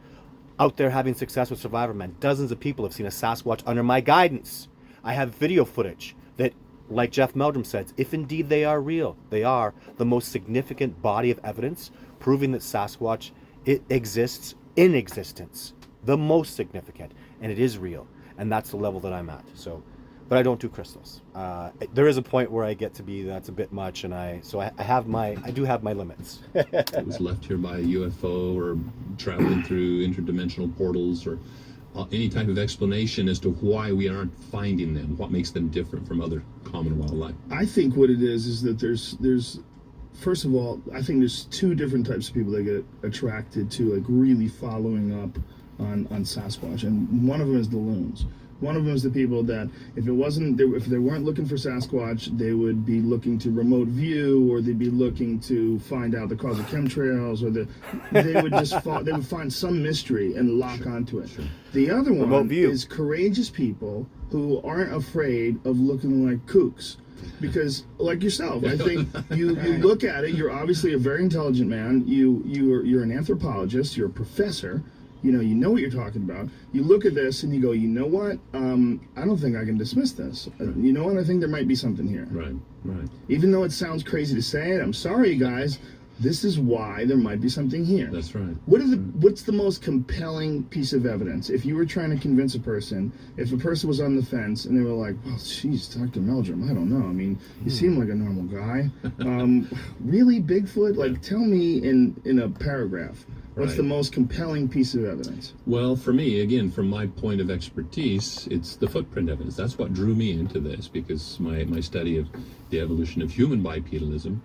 Speaker 1: Out there having success with Survivor Man, dozens of people have seen a Sasquatch under my guidance. I have video footage that, like Jeff Meldrum says, if indeed they are real, they are the most significant body of evidence proving that Sasquatch, it exists in existence. The most significant. And it is real. And that's the level that I'm at. So, but I don't do crystals. There is a point where I get to be, that's a bit much, and I do have my limits.
Speaker 5: It was left here by a UFO or traveling through interdimensional portals, or any type of explanation as to why we aren't finding them, what makes them different from other common wildlife.
Speaker 2: I think what it is that there's first of all, I think there's two different types of people that get attracted to like really following up on Sasquatch, and one of them is the loons. One of them is the people that if they weren't looking for Sasquatch, they would be looking to remote view, or they'd be looking to find out the cause of chemtrails, or they would just they would find some mystery and lock onto it. The other one is courageous people who aren't afraid of looking like kooks. Because, like yourself, I think you look at it. You're obviously a very intelligent man. You're an anthropologist. You're a professor. You know what you're talking about. You look at this and you go, you know what? I don't think I can dismiss this. You know what? I think there might be something here.
Speaker 5: Right.
Speaker 2: Even though it sounds crazy to say it, I'm sorry, you guys. This is why there might be something here.
Speaker 5: That's right.
Speaker 2: What's the most compelling piece of evidence? If you were trying to convince a person, if a person was on the fence and they were like, well, geez, Dr. Meldrum, I don't know. I mean, you seem like a normal guy. Really, Bigfoot? Like, tell me in a paragraph. What's the most compelling piece of evidence?
Speaker 5: Well, for me, again, from my point of expertise, it's the footprint evidence. That's what drew me into this, because my study of the evolution of human bipedalism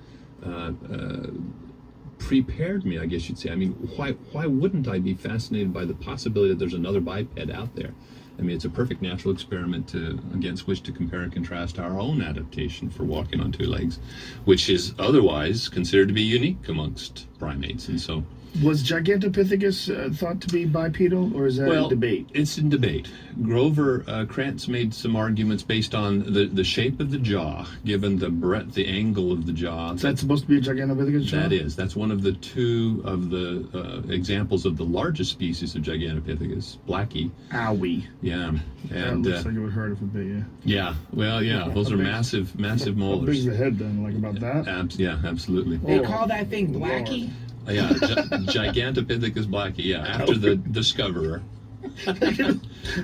Speaker 5: prepared me, I guess you'd say. I mean, why wouldn't I be fascinated by the possibility that there's another biped out there? I mean, it's a perfect natural experiment against which to compare and contrast our own adaptation for walking on two legs, which is otherwise considered to be unique amongst primates. And so,
Speaker 2: was Gigantopithecus thought to be bipedal, or is that in debate?
Speaker 5: It's in debate. Grover Krantz made some arguments based on the shape of the jaw, given the breadth, the angle of the jaw.
Speaker 2: Is that supposed to be a Gigantopithecus jaw?
Speaker 5: That is. That's one of the two of the examples of the largest species of Gigantopithecus, Blackie.
Speaker 2: Owie.
Speaker 5: Yeah. And
Speaker 2: that looks like it would hurt if it bit you.
Speaker 5: Yeah. Well, yeah. Those are massive molars.
Speaker 2: How big is the head then? Like about that?
Speaker 5: Yeah, absolutely.
Speaker 6: They call that thing Blackie?
Speaker 5: Yeah, Gigantopithecus Blackie. Yeah, after the discoverer.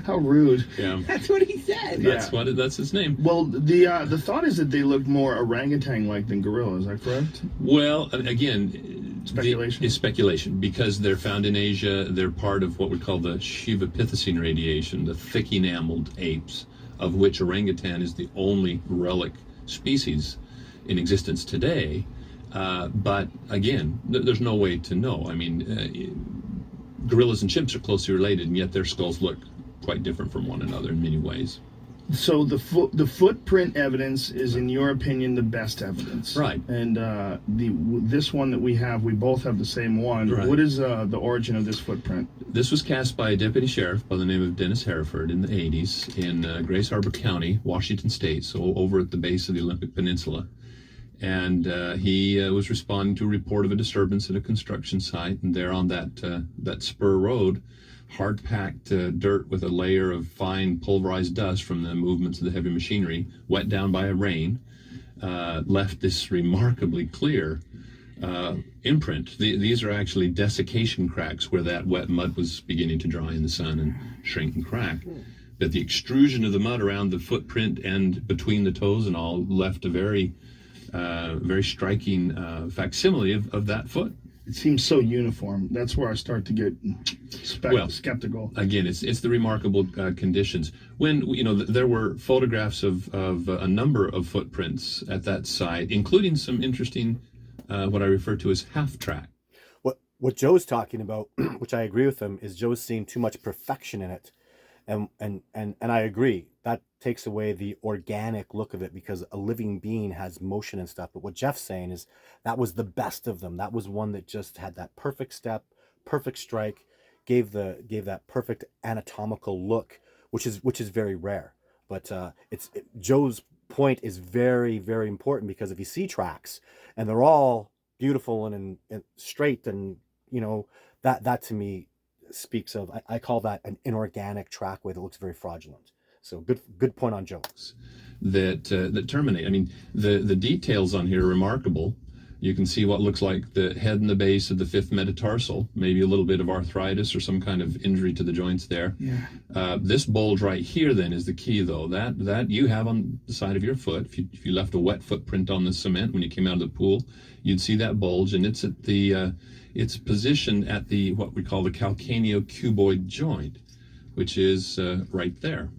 Speaker 2: How rude.
Speaker 5: Yeah.
Speaker 6: That's what he said.
Speaker 5: That's his name.
Speaker 2: Well, the thought is that they look more orangutan-like than gorilla. Is that correct?
Speaker 5: Well, again,
Speaker 2: speculation.
Speaker 5: It's speculation, because they're found in Asia. They're part of what we call the Shiva-Pithecine radiation, the thick enameled apes, of which orangutan is the only relic species in existence today. But again, there's no way to know. I mean, gorillas and chimps are closely related, and yet their skulls look quite different from one another in many ways.
Speaker 2: So the footprint evidence is, in your opinion, the best evidence,
Speaker 5: right?
Speaker 2: And this one that we both have the same one. Right. What is the origin of this footprint?
Speaker 5: This was cast by a deputy sheriff by the name of Dennis Hereford in the 80s in Grace Harbor County, Washington State, so over at the base of the Olympic Peninsula. And he was responding to a report of a disturbance at a construction site, and there on that spur road, hard-packed dirt with a layer of fine pulverized dust from the movements of the heavy machinery, wet down by a rain, left this remarkably clear imprint. These are actually desiccation cracks where that wet mud was beginning to dry in the sun and shrink and crack. But the extrusion of the mud around the footprint and between the toes and all left a very striking facsimile of that foot.
Speaker 2: It seems so uniform. That's where I start to get skeptical.
Speaker 5: Again, it's the remarkable conditions. When there were photographs of a number of footprints at that site, including some interesting what I refer to as half track.
Speaker 1: What Joe's talking about, which I agree with him, is Joe's seeing too much perfection in it, and I agree. That takes away the organic look of it because a living being has motion and stuff. But what Jeff's saying is that was the best of them. That was one that just had that perfect step, perfect strike, gave that perfect anatomical look, which is very rare. But Joe's point is very, very important because if you see tracks and they're all beautiful and straight, and that to me speaks of, I call that an inorganic trackway that looks very fraudulent. So good point on Joe.
Speaker 5: That terminate. I mean, the details on here are remarkable. You can see what looks like the head and the base of the fifth metatarsal, maybe a little bit of arthritis or some kind of injury to the joints there.
Speaker 6: Yeah.
Speaker 5: This bulge right here then is the key, though. That you have on the side of your foot. If you left a wet footprint on the cement when you came out of the pool, you'd see that bulge, and it's at the it's positioned at the what we call the calcaneocuboid joint, which is right there.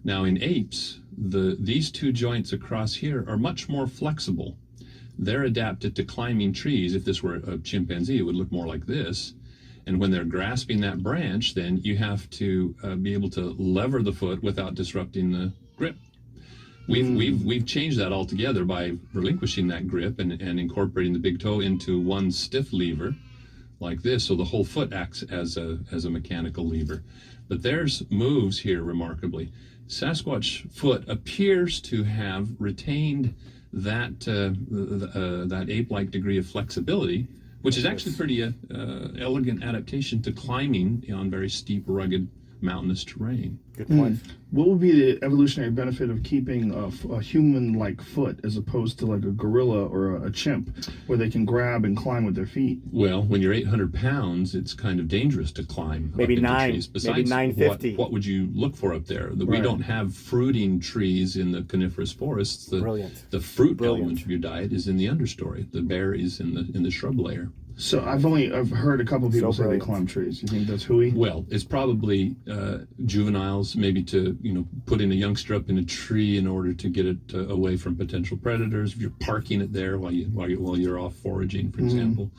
Speaker 5: Now in apes, these two joints across here are much more flexible. They're adapted to climbing trees. If this were a chimpanzee, it would look more like this. And when they're grasping that branch, then you have to be able to lever the foot without disrupting the grip. We've changed that altogether by relinquishing that grip and incorporating the big toe into one stiff lever like this, so the whole foot acts as a mechanical lever. But there's moves here remarkably. Sasquatch foot appears to have retained that ape-like degree of flexibility, which is actually pretty elegant adaptation to climbing on very steep, rugged, mountainous terrain.
Speaker 1: Good point.
Speaker 2: What would be the evolutionary benefit of keeping a human-like foot as opposed to like a gorilla or a chimp, where they can grab and climb with their feet?
Speaker 5: Well, when you're 800 pounds, it's kind of dangerous to climb
Speaker 1: Maybe
Speaker 5: up into
Speaker 1: 9,
Speaker 5: trees. Besides,
Speaker 1: maybe 950.
Speaker 5: What would you look for up there? We don't have fruiting trees in the coniferous forests.
Speaker 1: Brilliant.
Speaker 5: The fruit element of your diet is in the understory. The berries in the shrub layer.
Speaker 2: So I've heard a couple people say they climb trees. You think that's hooey?
Speaker 5: Well, it's probably juveniles, maybe to putting a youngster up in a tree in order to get it away from potential predators. If you're parking it there while you're off foraging, for example.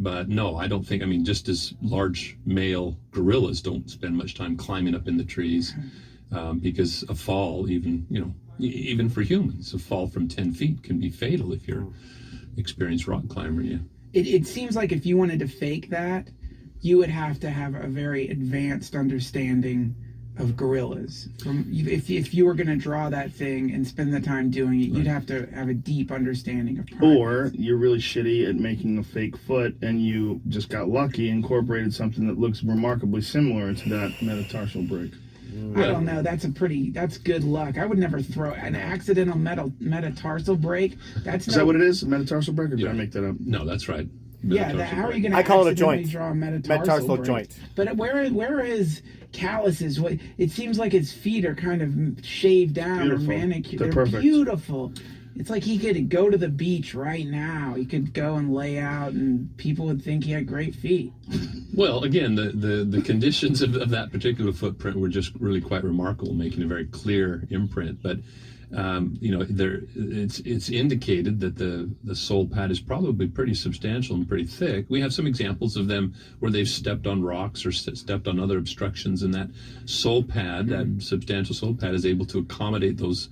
Speaker 5: But no, I don't think. I mean, just as large male gorillas don't spend much time climbing up in the trees, because a fall, even for humans, a fall from 10 feet can be fatal if you're experienced rock climber. Yeah.
Speaker 6: It seems like if you wanted to fake that, you would have to have a very advanced understanding of gorillas. If you were going to draw that thing and spend the time doing it, you'd have to have a deep understanding of primates.
Speaker 2: Or you're really shitty at making a fake foot and you just got lucky, incorporated something that looks remarkably similar to that metatarsal break.
Speaker 6: I don't know. That's good luck. I would never throw an accidental metatarsal break.
Speaker 2: Is that what it is? A metatarsal break, or did I make that up?
Speaker 5: No, that's right.
Speaker 6: How are you going to
Speaker 1: I call it a joint.
Speaker 6: Draw a
Speaker 1: Metatarsal
Speaker 6: break?
Speaker 1: joint.
Speaker 6: But where are his calluses? It seems like his feet are kind of shaved down
Speaker 2: Beautiful.
Speaker 6: or manicured.
Speaker 2: They're perfect.
Speaker 6: Beautiful. It's like he could go to the beach right now. He could go and lay out, and people would think he had great feet.
Speaker 5: Well, again, the conditions of that particular footprint were just really quite remarkable, making a very clear imprint. But it's indicated that the sole pad is probably pretty substantial and pretty thick. We have some examples of them where they've stepped on rocks or stepped on other obstructions, and that sole pad, that substantial sole pad, is able to accommodate those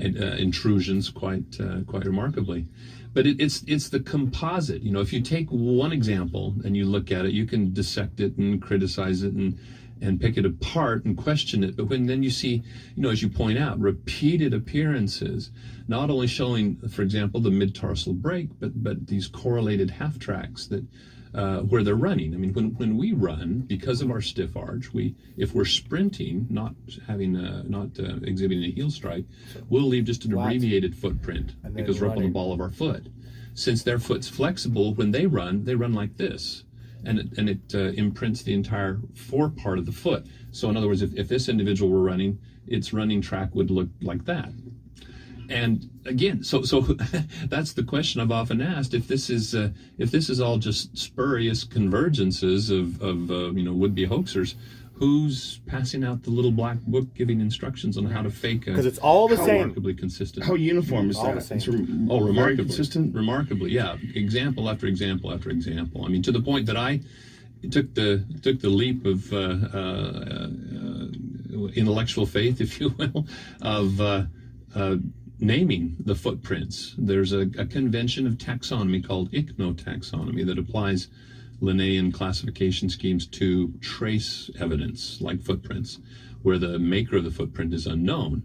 Speaker 5: intrusions quite remarkably. But it's the composite. If you take one example and you look at it, you can dissect it and criticize it and pick it apart and question it. But then you see, as you point out, repeated appearances, not only showing, for example, the mid-tarsal break, but these correlated half tracks that where they're running. I mean, when we run, because of our stiff arch, if we're sprinting, not exhibiting a heel strike, we'll leave just an abbreviated footprint because we're up on the ball of our foot. since their foot's flexible, when they run like this. And it imprints the entire forepart of the foot. So in other words, if this individual were running, its running track would look like that. And again, so that's the question I've often asked. If this is all just spurious convergences of would-be hoaxers, who's passing out the little black book giving instructions on how to fake a,
Speaker 1: because it's all the same.
Speaker 5: remarkably consistent.
Speaker 2: How uniform is
Speaker 1: All
Speaker 2: that?
Speaker 1: the same.
Speaker 2: It's
Speaker 5: Remarkably
Speaker 2: very consistent.
Speaker 5: Remarkably, yeah. Example after example after example. I mean, to the point that I took the leap of intellectual faith, if you will, of naming the footprints. There's a convention of taxonomy called ichnotaxonomy that applies Linnaean classification schemes to trace evidence, like footprints, where the maker of the footprint is unknown.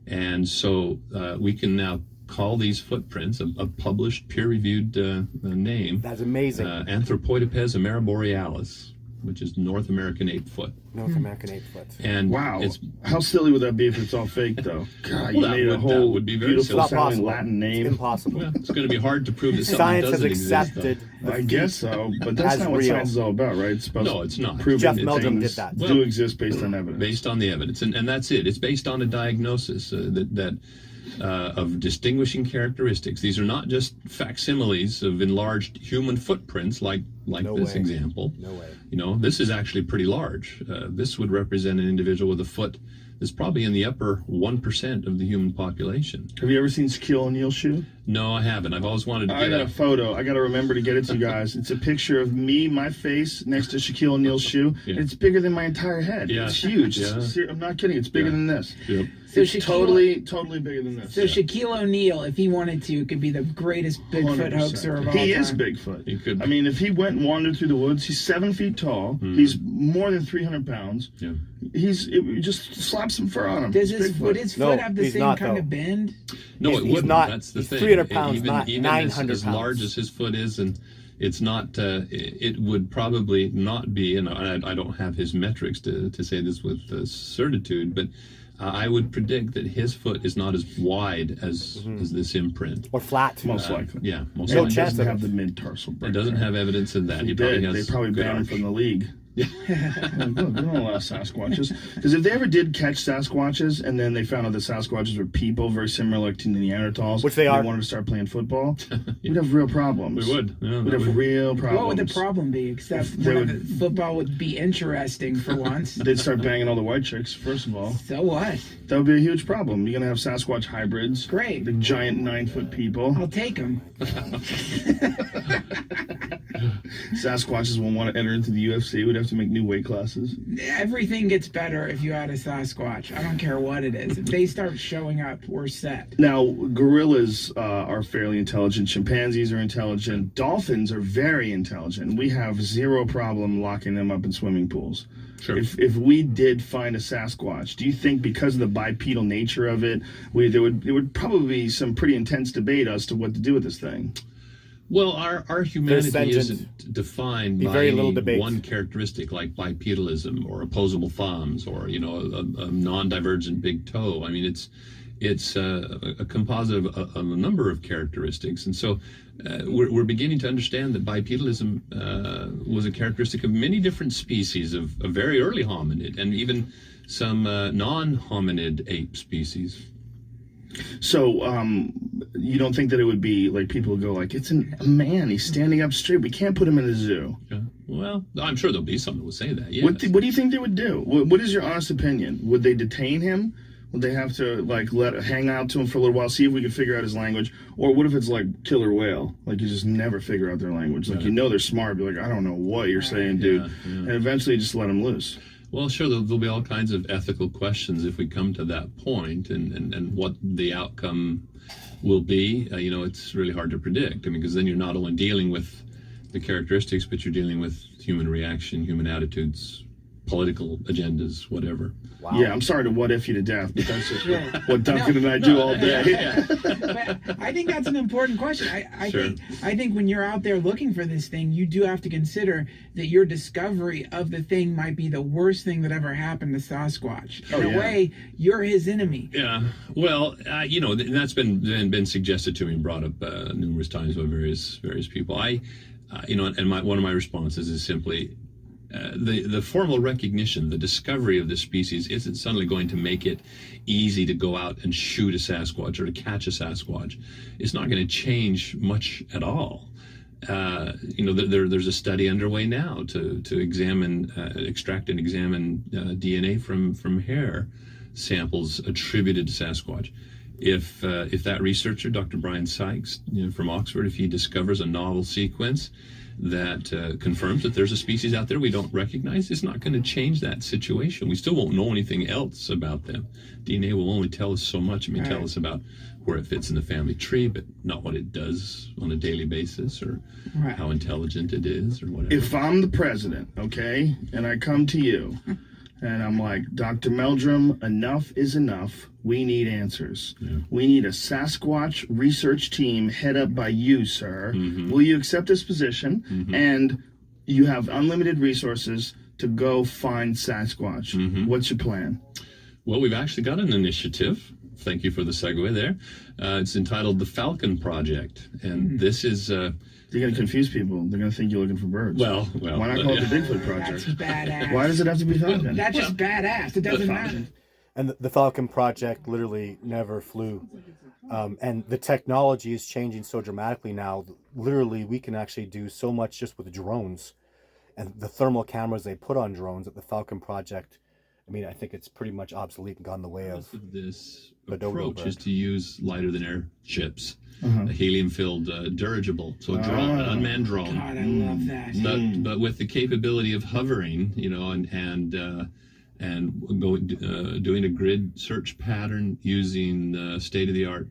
Speaker 5: And so we can now call these footprints a published, peer-reviewed name.
Speaker 1: That's amazing.
Speaker 5: Anthropoidopes ameriborealis, which is North American 8-foot.
Speaker 1: North American 8-foot.
Speaker 5: And
Speaker 2: Wow.
Speaker 5: it's
Speaker 2: How silly would that be if it's all fake, though? God, you
Speaker 5: Well,
Speaker 2: made a
Speaker 5: that
Speaker 2: whole
Speaker 5: would be very
Speaker 2: beautiful
Speaker 5: silly.
Speaker 1: It's not
Speaker 2: sounding
Speaker 1: possible.
Speaker 2: Latin
Speaker 1: It's
Speaker 2: name.
Speaker 1: impossible.
Speaker 5: well, it's going to be hard to prove that something
Speaker 1: Science has
Speaker 5: doesn't exist,
Speaker 1: accepted.
Speaker 5: though.
Speaker 2: I guess so, but that's
Speaker 1: as
Speaker 2: not what
Speaker 1: real.
Speaker 2: science is all about, right? It's supposed
Speaker 5: No, it's not.
Speaker 2: to prove
Speaker 1: Jeff
Speaker 2: that
Speaker 1: Meldrum
Speaker 2: things
Speaker 1: did that.
Speaker 2: do exist based on evidence.
Speaker 5: Based on the evidence, and that's it. It's based on a diagnosis of distinguishing characteristics. These are not just facsimiles of enlarged human footprints like
Speaker 1: No
Speaker 5: this
Speaker 1: way.
Speaker 5: example.
Speaker 1: No way.
Speaker 5: You know, this is actually pretty large. This would represent an individual with a foot that's probably in the upper 1% of the human population.
Speaker 2: Have you ever seen Shaquille O'Neal's shoe?
Speaker 5: No, I haven't. I've always wanted to
Speaker 2: I
Speaker 5: get
Speaker 2: got a photo. I got to remember to get it to you guys. It's a picture of me, my face, next to Shaquille O'Neal's shoe.
Speaker 5: Yeah.
Speaker 2: And it's bigger than my entire head.
Speaker 5: Yeah.
Speaker 2: It's huge.
Speaker 5: Yeah.
Speaker 2: I'm not kidding. It's bigger
Speaker 5: Yeah.
Speaker 2: than this.
Speaker 5: Yep.
Speaker 6: So
Speaker 2: It's
Speaker 6: Shaquille,
Speaker 2: totally bigger than this.
Speaker 6: so Shaquille O'Neal, if he wanted to, could be the greatest Bigfoot
Speaker 2: 100%.
Speaker 6: hoaxer of all
Speaker 2: He
Speaker 6: time.
Speaker 2: is Bigfoot.
Speaker 5: He could
Speaker 2: I mean, if he went and wandered through the woods, he's 7 feet tall. He's more than 300 pounds.
Speaker 5: Yeah.
Speaker 2: You just slap some fur on him.
Speaker 6: Does
Speaker 2: It's
Speaker 6: his
Speaker 2: Bigfoot.
Speaker 6: foot, his
Speaker 1: No,
Speaker 6: foot have the
Speaker 1: he's
Speaker 6: same
Speaker 1: not,
Speaker 6: kind
Speaker 1: though.
Speaker 6: of bend?
Speaker 5: No,
Speaker 1: He's-
Speaker 5: it
Speaker 1: he's
Speaker 5: wouldn't.
Speaker 1: not-
Speaker 5: That's the
Speaker 1: he's
Speaker 5: thing.
Speaker 1: 300 pounds,
Speaker 5: even,
Speaker 1: not
Speaker 5: even
Speaker 1: 900
Speaker 5: as large
Speaker 1: pounds.
Speaker 5: as his foot is, and it's not. It would probably not be. And I don't have his metrics to say this with certitude, but I would predict that his foot is not as wide as this imprint.
Speaker 1: Or flat.
Speaker 2: Most likely.
Speaker 5: Yeah, most
Speaker 1: No
Speaker 2: And
Speaker 5: likely.
Speaker 2: it
Speaker 1: chance
Speaker 2: doesn't
Speaker 1: of
Speaker 2: have
Speaker 1: it.
Speaker 2: the mid-tarsal break.
Speaker 5: It doesn't have evidence of that.
Speaker 2: He
Speaker 5: He probably
Speaker 2: did.
Speaker 5: has
Speaker 2: They probably
Speaker 5: good
Speaker 2: banned him
Speaker 5: arch.
Speaker 2: from the league. Look, we don't allow Sasquatches. Because if they ever did catch Sasquatches and then they found out the Sasquatches were people very similar like to Neanderthals,
Speaker 1: Which they
Speaker 2: and
Speaker 1: are.
Speaker 2: wanted to start playing football, we'd have real problems.
Speaker 5: We would. Yeah,
Speaker 2: We'd
Speaker 5: that
Speaker 2: have
Speaker 5: would-
Speaker 2: real problems.
Speaker 6: What would the problem be? Except
Speaker 2: They
Speaker 6: one of
Speaker 2: would-
Speaker 6: the football would be interesting for once.
Speaker 2: They'd start banging all the white chicks, first of all.
Speaker 6: So what?
Speaker 2: That would be a huge problem. You're going to have Sasquatch hybrids.
Speaker 6: Great.
Speaker 2: The giant 9-foot people.
Speaker 6: I'll take him.
Speaker 2: Sasquatches will want to enter into the UFC. We'd have to make new weight classes.
Speaker 6: Everything gets better if you add a Sasquatch. I don't care what it is. If they start showing up, we're set.
Speaker 2: Now, gorillas are fairly intelligent. Chimpanzees are intelligent. Dolphins are very intelligent. We have zero problem locking them up in swimming pools.
Speaker 5: Sure.
Speaker 2: If we did find a Sasquatch, do you think because of the bipedal nature of it, there would probably be some pretty intense debate as to what to do with this thing?
Speaker 5: Well, our humanity
Speaker 1: sentient.
Speaker 5: isn't defined
Speaker 1: Be
Speaker 5: by
Speaker 1: very little
Speaker 5: any
Speaker 1: debate.
Speaker 5: one characteristic like bipedalism or opposable thumbs or a non-divergent big toe. I mean, it's a composite of a number of characteristics, and so we're beginning to understand that bipedalism was a characteristic of many different species of a very early hominid and even some non-hominid ape species.
Speaker 2: So, you don't think that it would be like people would go like, it's a man, he's standing up straight. We can't put him in a zoo.
Speaker 5: Yeah. Well, I'm sure there'll be some that will say that. Yes.
Speaker 2: What do you think they would do? What is your honest opinion? Would they detain him? Would they have to like hang out to him for a little while, see if we could figure out his language? Or what if it's like killer whale? Like you just never figure out their language. Like they're smart, but like I don't know what you're saying, dude.
Speaker 5: Yeah.
Speaker 2: And eventually just let him loose.
Speaker 5: Well, sure, there'll be all kinds of ethical questions if we come to that point, and what the outcome will be. It's really hard to predict. I mean, because then you're not only dealing with the characteristics, but you're dealing with human reaction, human attitudes, political agendas, whatever.
Speaker 1: Wow.
Speaker 2: Yeah, I'm sorry to what if you to death, but that's just
Speaker 6: Sure.
Speaker 2: what Duncan and I do all day.
Speaker 6: But I think that's an important question.
Speaker 5: Sure.
Speaker 6: I think when you're out there looking for this thing, you do have to consider that your discovery of the thing might be the worst thing that ever happened to Sasquatch. In a way, you're his enemy.
Speaker 5: Yeah, well, and that's been suggested to me and brought up numerous times by various people. One of my responses is simply the formal recognition, the discovery of this species isn't suddenly going to make it easy to go out and shoot a Sasquatch or to catch a Sasquatch. It's not going to change much at all. There's a study underway now to examine, extract and examine DNA from hair samples attributed to Sasquatch. If that researcher, Dr. Brian Sykes, from Oxford, if he discovers a novel sequence that confirms that there's a species out there we don't recognize, it's not going to change that situation. We still won't know anything else about them. DNA will only tell us so much. It may tell us about where it fits in the family tree, but not what it does on a daily basis or how intelligent it is or whatever.
Speaker 2: If I'm the president, okay, and I come to you and I'm like, Dr. Meldrum, enough is enough. We need answers. Yeah. We need a Sasquatch research team head up by you, sir. Mm-hmm. Will you accept this position? Mm-hmm. And you have unlimited resources to go find Sasquatch. Mm-hmm. What's your plan?
Speaker 5: Well, we've actually got an initiative. Thank you for the segue there. It's entitled the Falcon Project. And this is...
Speaker 2: You're going to confuse people. They're going to think you're looking for birds.
Speaker 5: Well.
Speaker 2: Why not call it the Bigfoot Project?
Speaker 6: That's badass.
Speaker 2: Why does it have to be Falcon?
Speaker 6: That's just badass. It doesn't matter.
Speaker 1: And the Falcon Project literally never flew. And the technology is changing so dramatically now. Literally, we can actually do so much just with drones. And the thermal cameras they put on drones at the Falcon Project, I mean, I think it's pretty much obsolete and gone the way of
Speaker 5: this
Speaker 1: the
Speaker 5: approach is to use lighter than air ships, a helium-filled dirigible, so a drone, an unmanned drone.
Speaker 6: God, I love that.
Speaker 5: But with the capability of hovering, doing a grid search pattern using state-of-the-art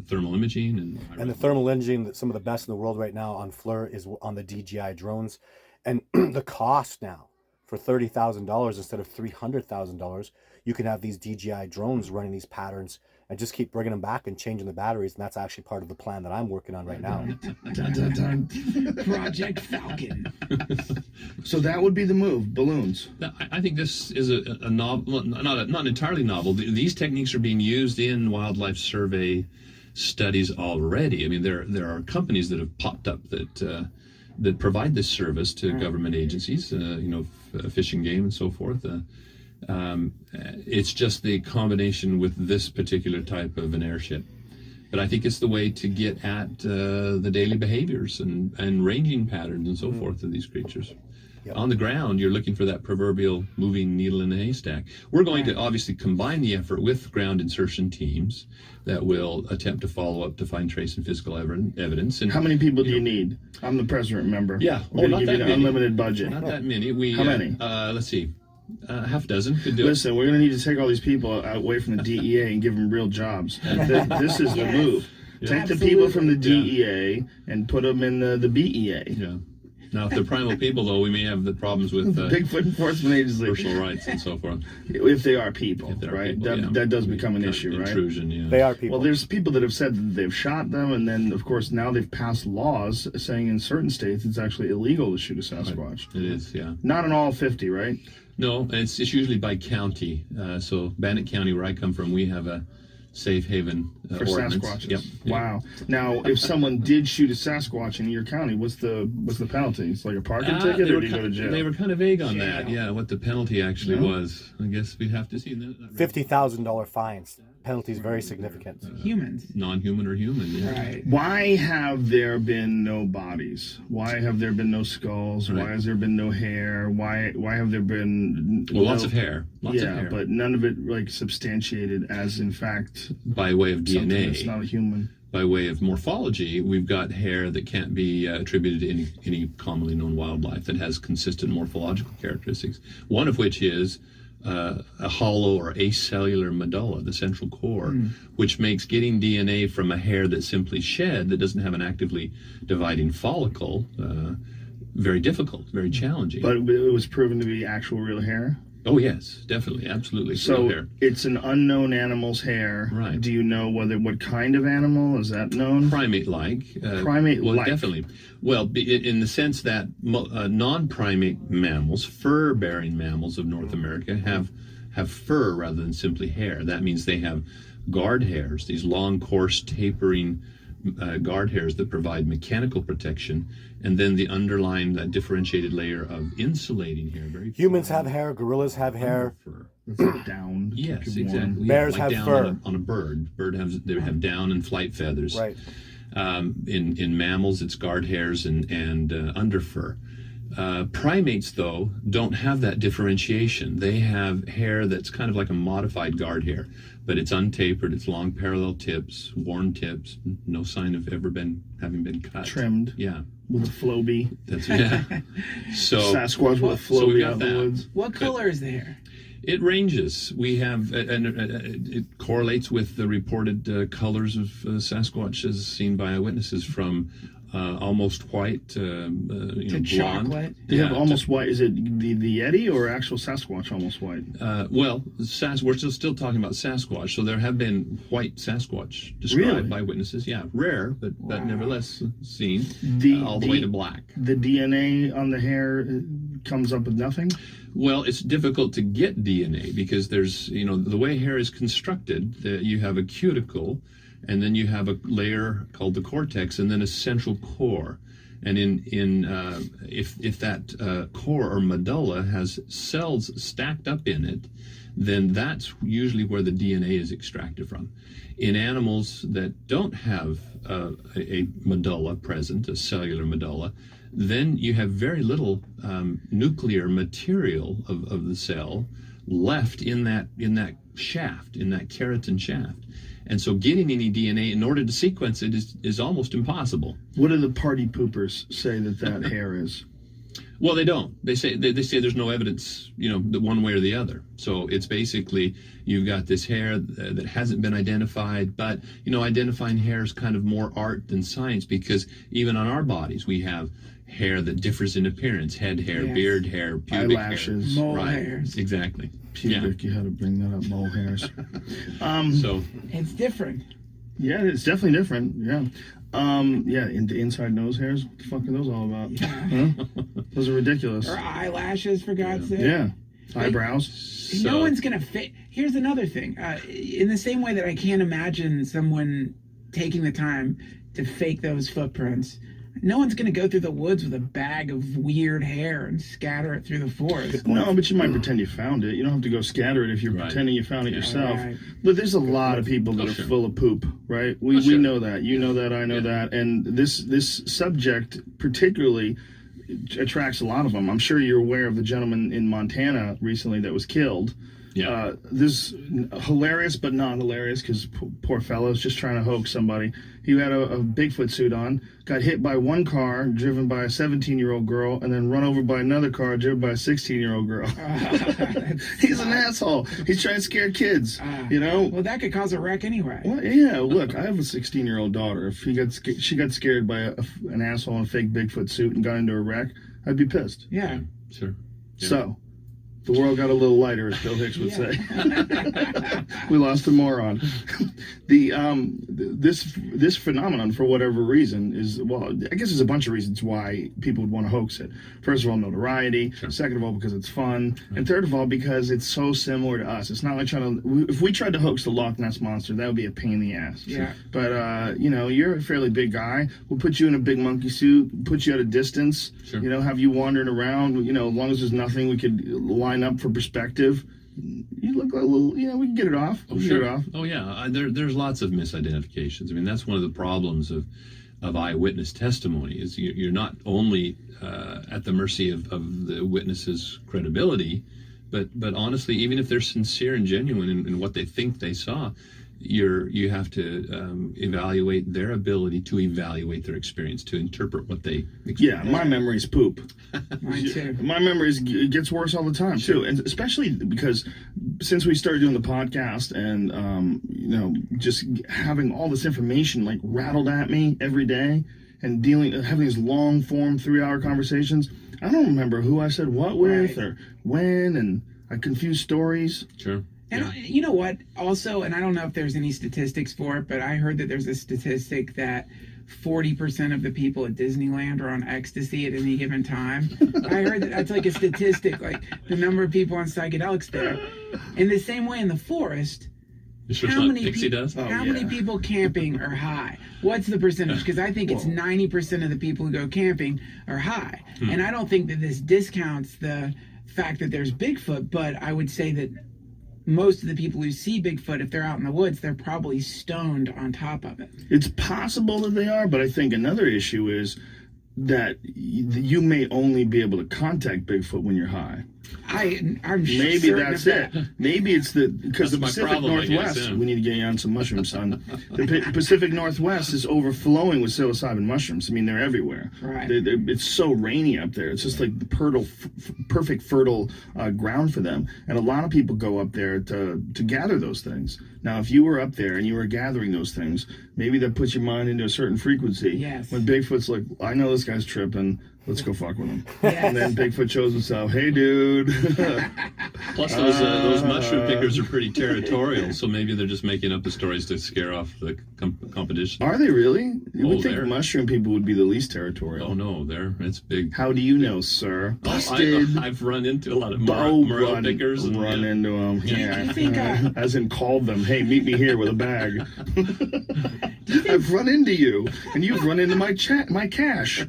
Speaker 5: thermal imaging
Speaker 1: and the thermal imaging that some of the best in the world right now on FLIR is on the DJI drones, and the cost now. For $30,000 instead of $300,000, you can have these DJI drones running these patterns and just keep bringing them back and changing the batteries. And that's actually part of the plan that I'm working on right now.
Speaker 2: Dun, dun, dun.
Speaker 6: Project Falcon.
Speaker 2: So that would be the move, balloons.
Speaker 5: I think this is a novel, not entirely novel. These techniques are being used in wildlife survey studies already. I mean, there are companies that have popped up that provide this service to government agencies, Fish and Game and so forth. It's just the combination with this particular type of an airship. But I think it's the way to get at the daily behaviors and ranging patterns and so forth of these creatures. Yep. On the ground, you're looking for that proverbial moving needle in a haystack. We're going to obviously combine the effort with ground insertion teams that will attempt to follow up to find trace and physical evidence. And
Speaker 2: how many people do you need? I'm the president, remember?
Speaker 5: Yeah.
Speaker 2: We're going to give you an unlimited budget.
Speaker 5: Not that many.
Speaker 2: How many?
Speaker 5: Let's see. Half a dozen could do
Speaker 2: Listen, we're going to need to take all these people away from the DEA and give them real jobs. This is the move. Take the people from the DEA and put them in the BEA.
Speaker 5: Yeah. Now, if they're primal people, though, we may have the problems with
Speaker 2: Bigfoot Enforcement Agency,
Speaker 5: personal rights and so forth.
Speaker 2: If they are people, right? That does become an issue,
Speaker 5: intrusion,
Speaker 2: right?
Speaker 5: Yeah.
Speaker 1: They are people.
Speaker 2: Well, there's people that have said that they've shot them, and then, of course, now they've passed laws saying in certain states it's actually illegal to shoot a Sasquatch.
Speaker 5: It is, yeah.
Speaker 2: Not in all 50, right?
Speaker 5: No, it's usually by county. So Bannock County, where I come from, we have a safe haven
Speaker 2: for
Speaker 5: ordinance.
Speaker 2: Sasquatches.
Speaker 5: Yep.
Speaker 2: Wow. Now, if someone did shoot a Sasquatch in your county, what's the penalty? It's like a parking ticket, or do you go to jail?
Speaker 5: They were kind of vague on that. Yeah, what the penalty actually was. I guess we'd have to see.
Speaker 1: $50,000 fines. Penalty is very significant.
Speaker 6: Humans.
Speaker 5: Non-human or human. Yeah.
Speaker 6: Right.
Speaker 2: Why have there been no bodies? Why have there been no skulls?
Speaker 5: Right.
Speaker 2: Why has there been no hair? Why have there been
Speaker 5: lots of hair? Lots of hair.
Speaker 2: But none of it like substantiated as in fact
Speaker 5: by way of DNA.
Speaker 2: It's not a human.
Speaker 5: By way of morphology, we've got hair that can't be attributed to any commonly known wildlife that has consistent morphological characteristics. One of which is a hollow or acellular medulla, the central core, which makes getting DNA from a hair that's simply shed, that doesn't have an actively dividing follicle, very difficult, very challenging.
Speaker 2: But it was proven to be actual real hair.
Speaker 5: Oh yes, definitely, absolutely.
Speaker 2: So
Speaker 5: real hair.
Speaker 2: it's an unknown animal's hair.
Speaker 5: Right.
Speaker 2: Do you know what kind of animal is that known?
Speaker 5: Primate-like.
Speaker 2: Primate-like.
Speaker 5: Well, definitely. Well, in the sense that non-primate mammals, fur-bearing mammals of North America, have fur rather than simply hair. That means they have guard hairs, these long, coarse, tapering guard hairs that provide mechanical protection, and then the underlying differentiated layer of insulating hair. Very
Speaker 1: Humans
Speaker 5: fine
Speaker 1: have hair, gorillas have hair.
Speaker 5: fur.
Speaker 2: It's like down. to
Speaker 5: Yes,
Speaker 2: keep warm.
Speaker 5: exactly.
Speaker 1: Bears
Speaker 5: like
Speaker 1: have
Speaker 5: down
Speaker 1: fur.
Speaker 5: on a bird. They have down and flight feathers.
Speaker 1: Right.
Speaker 5: In mammals, it's guard hairs and under fur. Primates, though, don't have that differentiation. They have hair that's kind of like a modified guard hair, but it's untapered. It's long, parallel tips, worn tips. No sign of having been cut.
Speaker 2: Trimmed.
Speaker 5: Yeah,
Speaker 2: With a Flowbee.
Speaker 5: that's yeah. So
Speaker 2: Sasquatch with a
Speaker 5: so we
Speaker 2: Flowbee
Speaker 5: got
Speaker 2: out in the
Speaker 5: that.
Speaker 2: woods.
Speaker 6: What color is the hair?
Speaker 5: It ranges. We have, and it correlates with the reported colors of Sasquatch as seen by eyewitnesses, from almost white,
Speaker 6: To
Speaker 5: blonde.
Speaker 6: chocolate?
Speaker 2: They have almost white. Is it the Yeti or actual Sasquatch almost white?
Speaker 5: Well, we're still talking about Sasquatch, so there have been white Sasquatch described
Speaker 2: Really?
Speaker 5: by witnesses. Yeah, rare, but nevertheless seen all the way to black.
Speaker 2: The DNA on the hair comes up with nothing?
Speaker 5: Well, it's difficult to get DNA because there's, the way hair is constructed, you have a cuticle, and then you have a layer called the cortex, and then a central core. And if that core or medulla has cells stacked up in it, then that's usually where the DNA is extracted from. In animals that don't have a medulla present, a cellular medulla, then you have very little nuclear material of the cell left in that shaft, in that keratin shaft. And so getting any DNA in order to sequence it is almost impossible.
Speaker 2: What do the party poopers say that hair is?
Speaker 5: Well, they don't. They say there's no evidence, that one way or the other. So it's basically you've got this hair that hasn't been identified, but identifying hair is kind of more art than science, because even on our bodies we have hair that differs in appearance: head hair,
Speaker 6: Yes.
Speaker 5: beard hair, pubic
Speaker 2: Eyelashes.
Speaker 5: hair.
Speaker 6: Mole
Speaker 5: Right.
Speaker 6: hairs.
Speaker 5: Exactly.
Speaker 2: Pubic, you had to bring that up, mole hairs.
Speaker 5: So
Speaker 6: It's different.
Speaker 2: Yeah, it's definitely different. Yeah. The inside nose hairs. What the fuck are those all about?
Speaker 6: Yeah.
Speaker 2: Huh? Those are ridiculous.
Speaker 6: Or eyelashes, for God's sake.
Speaker 2: Yeah. Eyebrows.
Speaker 6: No one's gonna fit. Here's another thing. In the same way that I can't imagine someone taking the time to fake those footprints, no one's gonna go through the woods with a bag of weird hair and scatter it through the forest.
Speaker 2: No, but you might pretend you found it. You don't have to go scatter it if you're
Speaker 5: Right.
Speaker 2: pretending you found it yourself.
Speaker 6: Right.
Speaker 2: But there's a lot of people that
Speaker 5: Oh,
Speaker 2: are
Speaker 5: sure.
Speaker 2: full of poop, right? We
Speaker 5: sure.
Speaker 2: know that. You know that. I know that. And this subject particularly attracts a lot of them. I'm sure you're aware of the gentleman in Montana recently that was killed.
Speaker 5: Yeah.
Speaker 2: This hilarious but not hilarious, because poor fellow's just trying to hoax somebody. He had a Bigfoot suit on, got hit by one car driven by a 17-year-old girl, and then run over by another car driven by a 16-year-old girl. He's an asshole. He's trying to scare kids,
Speaker 6: Well, that could cause a wreck anyway.
Speaker 2: Well, yeah, look, I have a 16-year-old daughter. If she got scared by an asshole in a fake Bigfoot suit and got into a wreck, I'd be pissed.
Speaker 6: Yeah.
Speaker 5: Sure. Yeah.
Speaker 2: So, the world got a little lighter, as Bill Hicks would say. We lost a moron. This phenomenon, for whatever reason, is, well, I guess there's a bunch of reasons why people would want to hoax it. First of all, notoriety.
Speaker 5: Sure.
Speaker 2: Second of all, because it's fun. And third of all, because it's so similar to us. It's not like if we tried to hoax the Loch Ness Monster, that would be a pain in the ass.
Speaker 6: Yeah.
Speaker 2: But, you're a fairly big guy. We'll put you in a big monkey suit, put you at a distance,
Speaker 5: Sure.
Speaker 2: have you wandering around, as long as there's nothing, we could line up for perspective. You look like a little, we can get it off.
Speaker 5: Oh,
Speaker 2: We can
Speaker 5: sure.
Speaker 2: get it off.
Speaker 5: Oh, yeah. There's lots of misidentifications. I mean, that's one of the problems of eyewitness testimony, is you're not only at the mercy of the witness's credibility, but honestly, even if they're sincere and genuine in what they think they saw, you have to evaluate their ability to evaluate their experience, to interpret what they experienced.
Speaker 2: Yeah, my memory's poop.
Speaker 6: Mine too.
Speaker 2: My memory it gets worse all the time too, and especially because since we started doing the podcast and just having all this information like rattled at me every day, and having these long form 3-hour conversations, I don't remember who I said what with or when, and I confuse stories.
Speaker 5: Sure.
Speaker 6: And you know what? Also, and I don't know if there's any statistics for it, but I heard that there's a statistic that 40% of the people at Disneyland are on ecstasy at any given time. I heard that that's like a statistic, like the number of people on psychedelics there. In the same way in the forest,
Speaker 5: You sure it's not pixie dust?
Speaker 6: how many people camping are high? What's the percentage? Because I think it's 90% of the people who go camping are high. And I don't think that this discounts the fact that there's Bigfoot, but I would say that most of the people who see Bigfoot, if they're out in the woods, they're probably stoned on top of it.
Speaker 2: It's possible that they are, but I think another issue is that you may only be able to contact Bigfoot when you're high.
Speaker 6: I'm
Speaker 2: Maybe
Speaker 6: certain
Speaker 2: that's
Speaker 6: of
Speaker 2: it.
Speaker 6: that.
Speaker 2: Maybe it's because the
Speaker 5: That's my
Speaker 2: Pacific
Speaker 5: problem, I guess,
Speaker 2: Northwest.
Speaker 5: yeah.
Speaker 2: We need to get you on some mushrooms, son. The Pacific Northwest is overflowing with psilocybin mushrooms. I mean, they're everywhere.
Speaker 6: Right.
Speaker 2: It's so rainy up there. It's just like the perfect fertile ground for them. And a lot of people go up there to gather those things. Now, if you were up there and you were gathering those things, maybe that puts your mind into a certain frequency.
Speaker 6: Yes.
Speaker 2: When Bigfoot's like, I know this guy's tripping. Let's go fuck with him.
Speaker 6: Yes.
Speaker 2: And then Bigfoot shows himself. Hey, dude.
Speaker 5: Plus, those mushroom pickers are pretty territorial, so maybe they're just making up the stories to scare off the competition.
Speaker 2: Are they really? You would think
Speaker 5: they're-
Speaker 2: mushroom people would be the least territorial.
Speaker 5: Oh no, it's big.
Speaker 2: How do you know, sir?
Speaker 5: Oh,
Speaker 2: Busted.
Speaker 5: I've run into a lot of
Speaker 2: Oh,
Speaker 5: morel pickers. And,
Speaker 2: run
Speaker 5: yeah.
Speaker 2: into them.
Speaker 6: Do you
Speaker 2: Yeah.
Speaker 6: think,
Speaker 2: As in called them. Hey, meet me here with a bag. I've run into you, and you've run into my cash.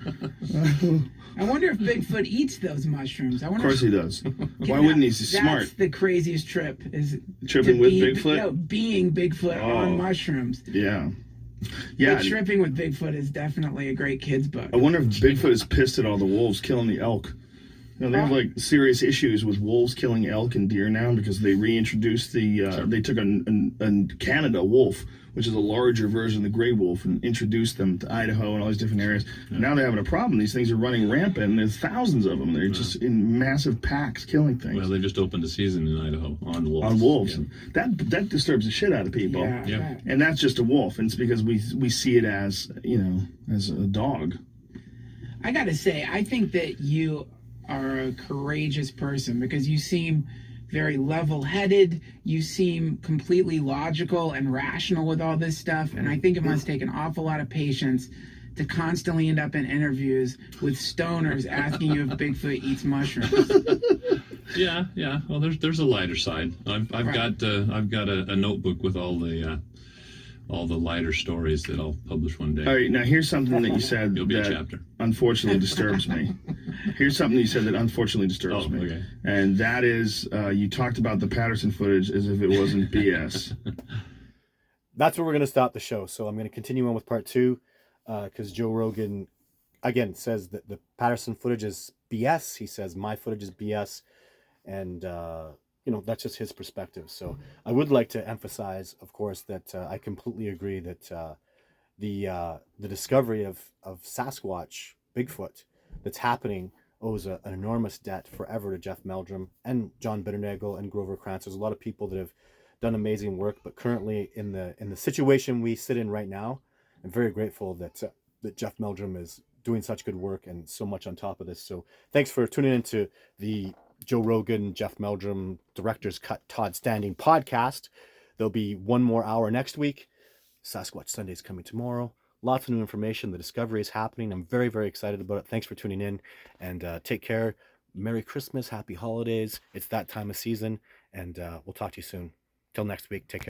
Speaker 6: I wonder if Bigfoot eats those mushrooms. I
Speaker 2: Of
Speaker 6: wonder
Speaker 2: course he does. Why wouldn't he? He's smart.
Speaker 6: That's the craziest trip, is
Speaker 2: Tripping
Speaker 6: to
Speaker 2: with
Speaker 6: be-
Speaker 2: Bigfoot?
Speaker 6: No, being Bigfoot on mushrooms.
Speaker 2: Yeah. Yeah.
Speaker 6: But Tripping with Bigfoot is definitely a great kid's book.
Speaker 2: I wonder if Bigfoot is pissed at all the wolves killing the elk. You know, they have like serious issues with wolves killing elk and deer now because they reintroduced they took a Canada wolf, which is a larger version of the gray wolf, and introduced them to Idaho and all these different areas. And now they're having a problem. These things are running rampant, and there's thousands of them. They're just in massive packs killing things.
Speaker 5: Well, they just opened a season in Idaho on wolves.
Speaker 2: On wolves.
Speaker 5: Yeah.
Speaker 2: That disturbs the shit out of people.
Speaker 5: Yeah.
Speaker 6: Right.
Speaker 2: And that's just a wolf, and it's because we see it as, as a dog.
Speaker 6: I gotta say, I think that you are a courageous person because you seem very level-headed. You seem completely logical and rational with all this stuff, and I think it must take an awful lot of patience to constantly end up in interviews with stoners asking you if Bigfoot eats mushrooms.
Speaker 5: Yeah. Well, there's a lighter side. I've got a notebook with all the lighter stories that I'll publish one day.
Speaker 2: All right, now here's something that you said
Speaker 5: You'll be a
Speaker 2: that
Speaker 5: chapter.
Speaker 2: unfortunately disturbs me. Here's something you said that unfortunately disturbs me.
Speaker 5: Okay.
Speaker 2: And that is, you talked about the Patterson footage as if it wasn't BS.
Speaker 1: That's where we're going to stop the show. So I'm going to continue on with part 2 because Joe Rogan, again, says that the Patterson footage is BS. He says my footage is BS. And, that's just his perspective. So I would like to emphasize, of course, that I completely agree that the discovery of Sasquatch, Bigfoot, that's happening owes an enormous debt forever to Jeff Meldrum and John Bitternagel and Grover Krantz. There's a lot of people that have done amazing work, but currently in the situation we sit in right now, I'm very grateful that Jeff Meldrum is doing such good work and so much on top of this. So thanks for tuning into the Joe Rogan, Jeff Meldrum, Director's Cut, Todd Standing podcast. There'll be one more hour next week. Sasquatch Sunday's coming tomorrow. Lots of new information. The discovery is happening. I'm very, very excited about it. Thanks for tuning in, and take care. Merry Christmas. Happy holidays. It's that time of season, and we'll talk to you soon. Till next week. Take care.